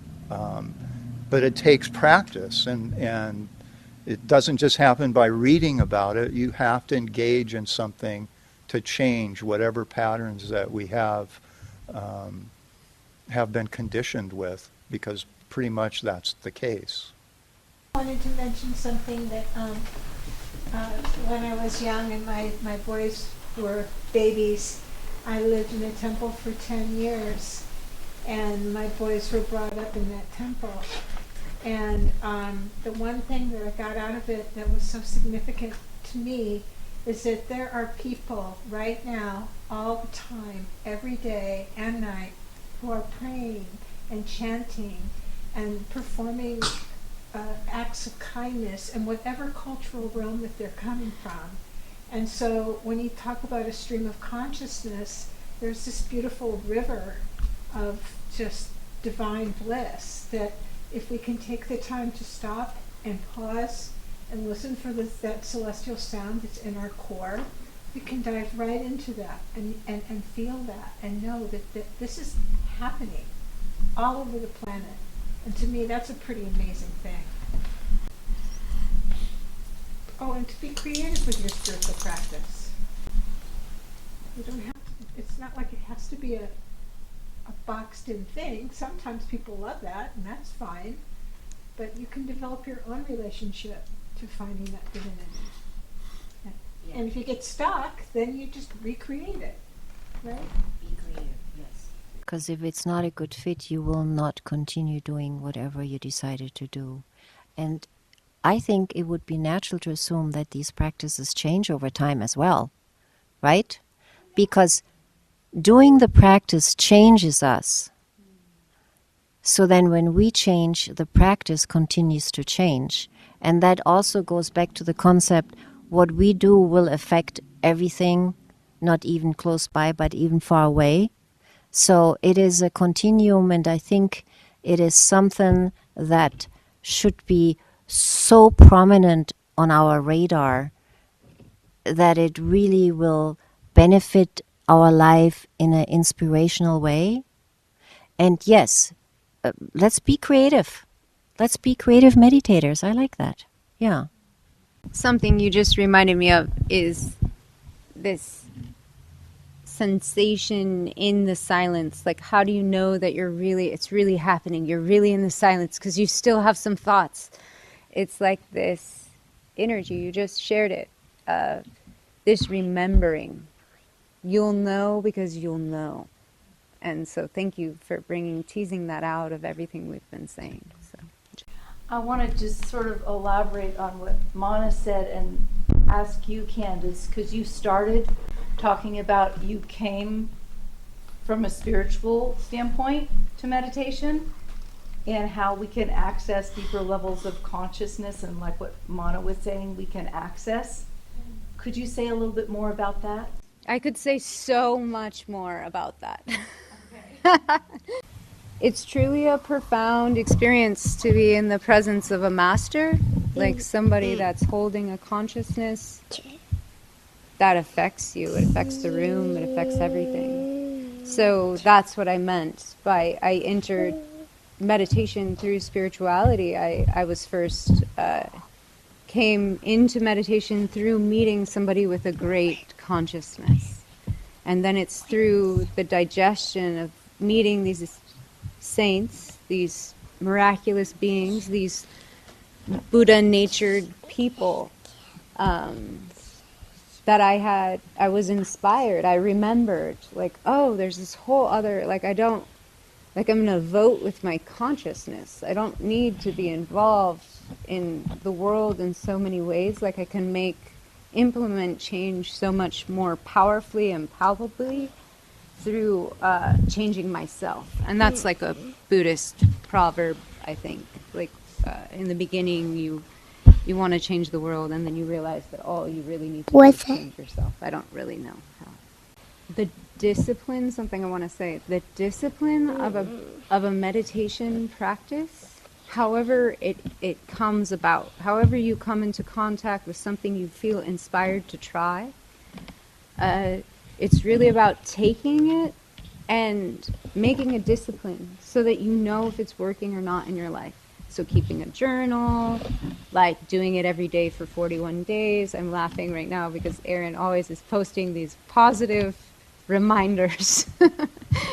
but it takes practice, and it doesn't just happen by reading about it. You have to engage in something to change whatever patterns that we have been conditioned with, because pretty much that's the case. I wanted to mention something that when I was young and my boys were babies, I lived in a temple for 10 years, and my boys were brought up in that temple. And the one thing that I got out of it that was so significant to me is that there are people right now, all the time, every day and night, who are praying and chanting and performing acts of kindness in whatever cultural realm that they're coming from. And so when you talk about a stream of consciousness, there's this beautiful river of just divine bliss that if we can take the time to stop and pause and listen for that celestial sound that's in our core, we can dive right into that and feel that and know that this is happening all over the planet. And to me, that's a pretty amazing thing. Oh, and to be creative with your spiritual practice. You don't have to, it's not like it has to be a boxed in thing. Sometimes people love that, and that's fine. But you can develop your own relationship to finding that divinity. Yeah. And if you get stuck, then you just recreate it, right? Be creative, yes. Because if it's not a good fit, you will not continue doing whatever you decided to do. And I think it would be natural to assume that these practices change over time as well, right? Because doing the practice changes us. So then when we change, the practice continues to change. And that also goes back to the concept, what we do will affect everything, not even close by, but even far away. So it is a continuum, and I think it is something that should be so prominent on our radar that it really will benefit our life in an inspirational way. And yes, let's be creative. Let's be creative meditators. I like that. Yeah. Something you just reminded me of is this sensation in the silence. Like, how do you know that it's really happening? You're really in the silence because you still have some thoughts. It's like this energy, you just shared it, this remembering. You'll know because you'll know. And so thank you for teasing that out of everything we've been saying. So I want to just sort of elaborate on what Mana said and ask you, Candice, because you started talking about you came from a spiritual standpoint to meditation and how we can access deeper levels of consciousness, and like what Mana was saying, we can access. Could you say a little bit more about that? I could say so much more about that. It's truly a profound experience to be in the presence of a master, like somebody that's holding a consciousness that affects you. It affects the room, it affects everything. So that's what I meant by I entered meditation through spirituality. I was first came into meditation through meeting somebody with a great consciousness. And then it's through the digestion of meeting these saints, these miraculous beings, these Buddha-natured people, that I was inspired. I remembered, like, oh, there's this whole other, I'm going to vote with my consciousness. I don't need to be involved in the world in so many ways. Like, I can implement change so much more powerfully and palpably through changing myself. And that's like a Buddhist proverb, I think. Like, in the beginning, you want to change the world, and then you realize that all you really need to do is change yourself. I don't really know how. The discipline, something I want to say, the discipline of a meditation practice, however it comes about, however you come into contact with something you feel inspired to try, it's really about taking it and making a discipline so that you know if it's working or not in your life. So keeping a journal, like doing it every day for 41 days. I'm laughing right now because Erin always is posting these positive reminders.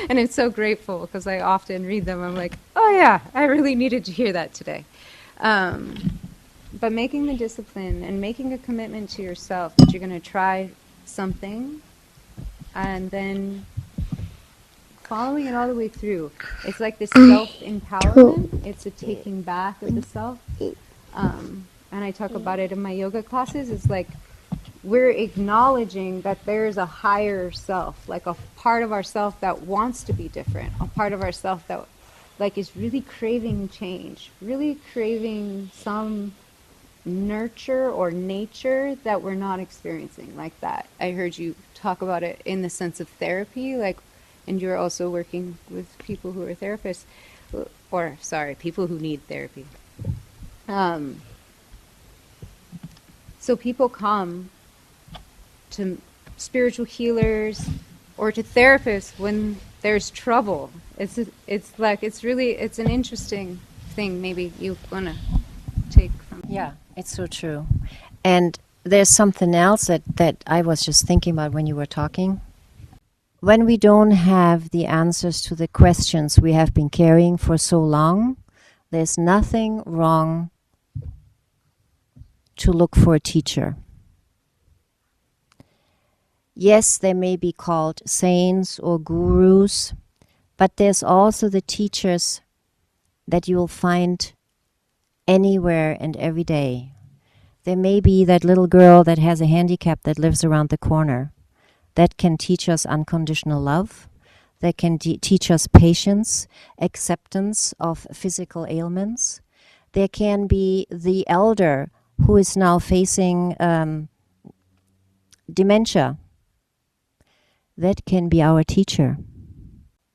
And I'm so grateful because I often read them. I'm like, oh yeah, I really needed to hear that today. But making the discipline and making a commitment to yourself that you're going to try something and then following it all the way through. It's like this self-empowerment. It's a taking back of the self. And I talk about it in my yoga classes. It's like we're acknowledging that there's a higher self, like a part of ourself that wants to be different, a part of ourself that like is really craving change, really craving some nurture or nature that we're not experiencing, like that. I heard you talk about it in the sense of therapy, like, and you're also working with people who are therapists, or people who need therapy. So people come to spiritual healers or to therapists when there's trouble. It's an interesting thing. Maybe you want to take from. Yeah, it's so true. And there's something else that I was just thinking about when you were talking. When we don't have the answers to the questions we have been carrying for so long, there's nothing wrong to look for a teacher. Yes, they may be called saints or gurus, but there's also the teachers that you'll find anywhere and every day. There may be that little girl that has a handicap that lives around the corner that can teach us unconditional love, that can teach us patience, acceptance of physical ailments. There can be the elder who is now facing dementia. That can be our teacher.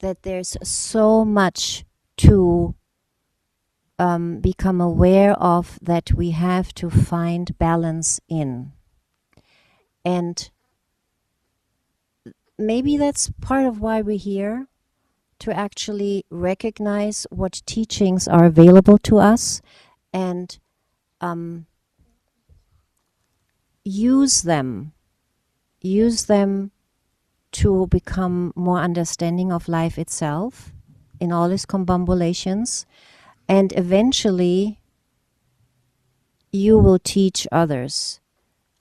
that there's so much to become aware of, that we have to find balance in. And maybe that's part of why we're here, to actually recognize what teachings are available to us and use them to become more understanding of life itself in all its combobulations. And eventually, you will teach others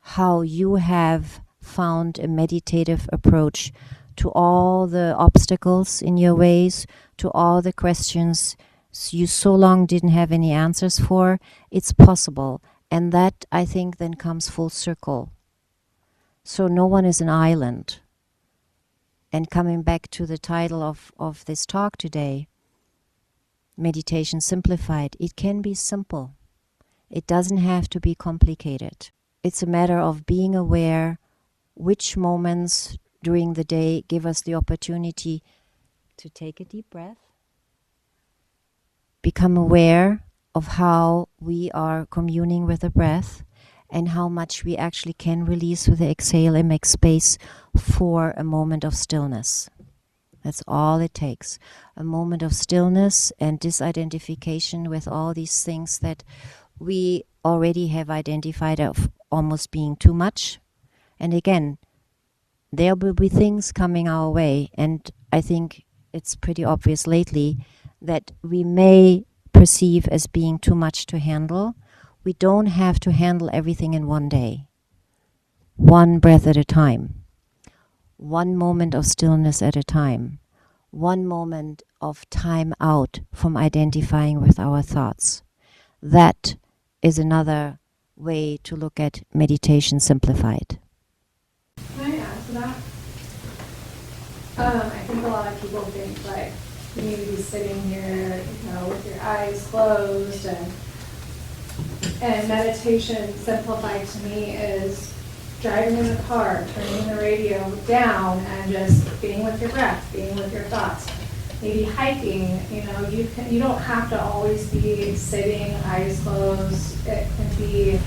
how you have found a meditative approach to all the obstacles in your ways, to all the questions you so long didn't have any answers for. It's possible. And that, I think, then comes full circle. So no one is an island. And coming back to the title of this talk today, Meditation Simplified, it can be simple. It doesn't have to be complicated. It's a matter of being aware which moments during the day give us the opportunity to take a deep breath, become aware of how we are communing with the breath, and how much we actually can release with the exhale and make space for a moment of stillness. That's all it takes. A moment of stillness and disidentification with all these things that we already have identified of almost being too much. And again, there will be things coming our way, and I think it's pretty obvious lately that we may perceive as being too much to handle. We don't have to handle everything in one day. One breath at a time. One moment of stillness at a time. One moment of time out from identifying with our thoughts. That is another way to look at meditation simplified. Can I add to that? I think a lot of people think like you need to be sitting here, with your eyes closed, and meditation simplified to me is driving in the car, turning the radio down, and just being with your breath, being with your thoughts. Maybe hiking, you don't have to always be sitting, eyes closed. It can be,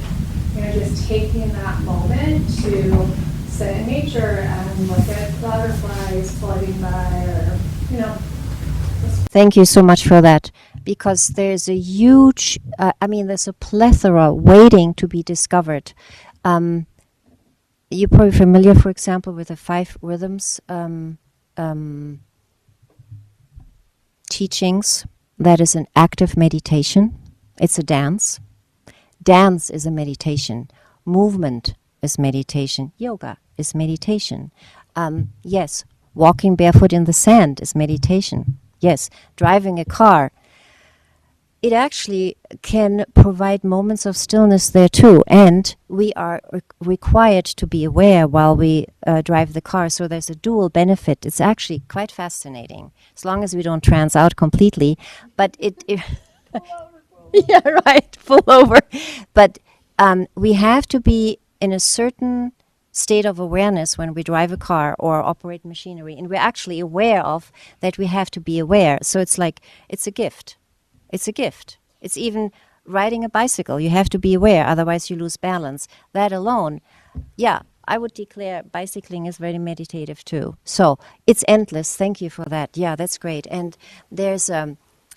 just taking that moment to sit in nature and look at butterflies floating by, or, Thank you so much for that, because there's a huge, there's a plethora waiting to be discovered. You're probably familiar, for example, with the 5 rhythms teachings. That is an active meditation. It's a dance. Dance is a meditation. Movement is meditation. Yoga is meditation. Yes, walking barefoot in the sand is meditation. Yes, driving a car. It actually can provide moments of stillness there too. And we are required to be aware while we drive the car. So there's a dual benefit. It's actually quite fascinating, as long as we don't trance out completely. But it yeah, right, pull over. But we have to be in a certain state of awareness when we drive a car or operate machinery. And we're actually aware of that we have to be aware. So it's like, it's a gift. It's a gift. It's even riding a bicycle. You have to be aware, otherwise you lose balance. That alone, I would declare bicycling is very meditative too. So it's endless. Thank you for that. Yeah, that's great. And there's a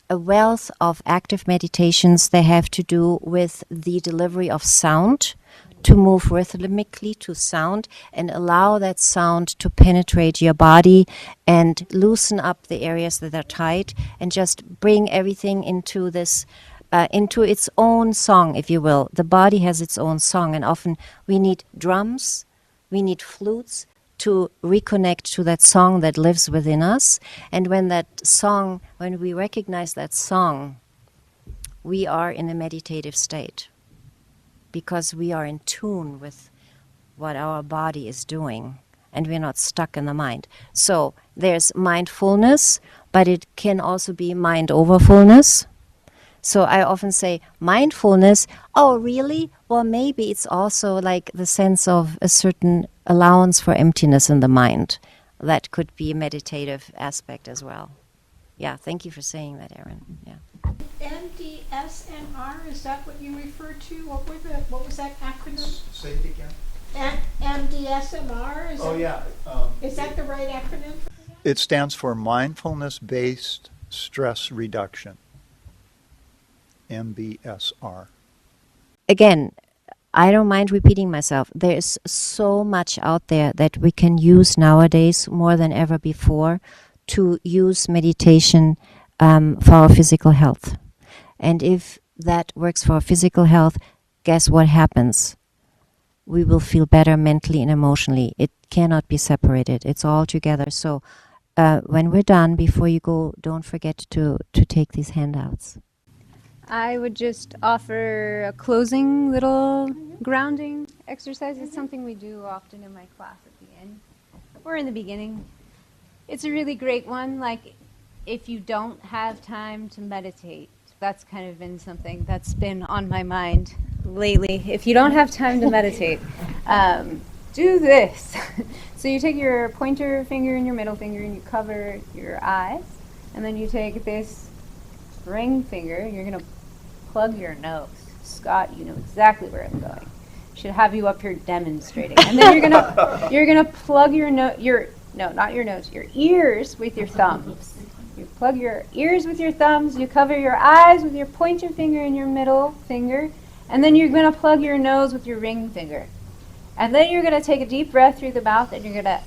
wealth of active meditations that have to do with the delivery of sound, to move rhythmically to sound and allow that sound to penetrate your body and loosen up the areas that are tight, and just bring everything into this, into its own song, if you will. The body has its own song, and often we need drums, we need flutes to reconnect to that song that lives within us. And when we recognize that song, we are in a meditative state, because we are in tune with what our body is doing, and we're not stuck in the mind. So there's mindfulness, but it can also be mind overfulness. So I often say mindfulness, oh really? Well, maybe it's also like the sense of a certain allowance for emptiness in the mind. that could be a meditative aspect as well. Yeah, thank you for saying that, Erin. Yeah. MDSMR, is that what you referred to? What was that acronym? Say it again. MDSMR? Is that the right acronym? It stands for Mindfulness-Based Stress Reduction. MBSR. Again, I don't mind repeating myself. There is so much out there that we can use nowadays more than ever before to use meditation for our physical health. And if that works for our physical health, guess what happens? We will feel better mentally and emotionally. It cannot be separated. It's all together. So when we're done, before you go, don't forget to take these handouts. I would just offer a closing little grounding exercise. It's something we do often in my class at the end or in the beginning. It's a really great one. Like, if you don't have time to meditate, that's kind of been something that's been on my mind lately. If you don't have time to meditate, do this. So you take your pointer finger and your middle finger and you cover your eyes, and then you take this ring finger, you're going to plug your nose. Scott, you know exactly where I'm going. Should have you up here demonstrating. And then you're gonna plug your ears with your thumbs. You plug your ears with your thumbs, you cover your eyes with your pointer finger and your middle finger, and then you're gonna plug your nose with your ring finger. And then you're gonna take a deep breath through the mouth and you're gonna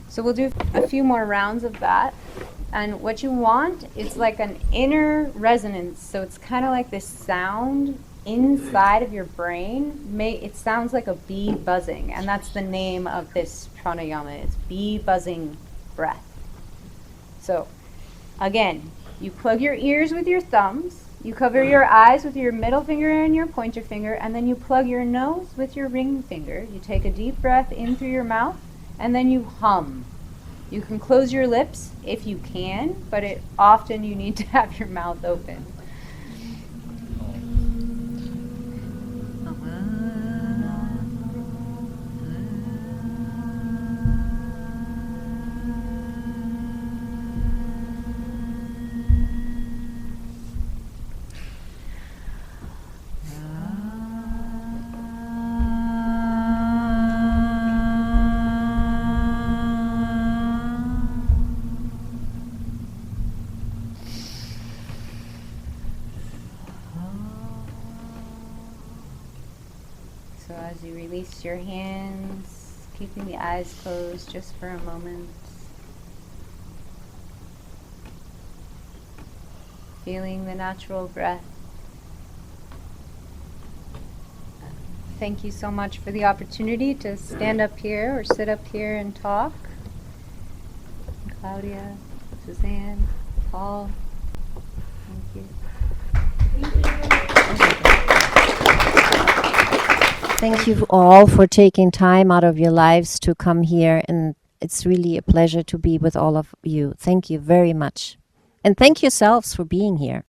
So we'll do a few more rounds of that. And what you want is like an inner resonance. So it's kind of like this sound inside of your brain. It sounds like a bee buzzing. And that's the name of this pranayama. It's bee buzzing breath. So again, you plug your ears with your thumbs. You cover your eyes with your middle finger and your pointer finger. And then you plug your nose with your ring finger. You take a deep breath in through your mouth. And then you hum. You can close your lips if you can, but often you need to have your mouth open. So as you release your hands, keeping the eyes closed just for a moment, feeling the natural breath. Thank you so much for the opportunity to stand up here or sit up here and talk. Claudia, Suzanne, Paul, thank you. Thank you all for taking time out of your lives to come here, and it's really a pleasure to be with all of you. Thank you very much. And thank yourselves for being here.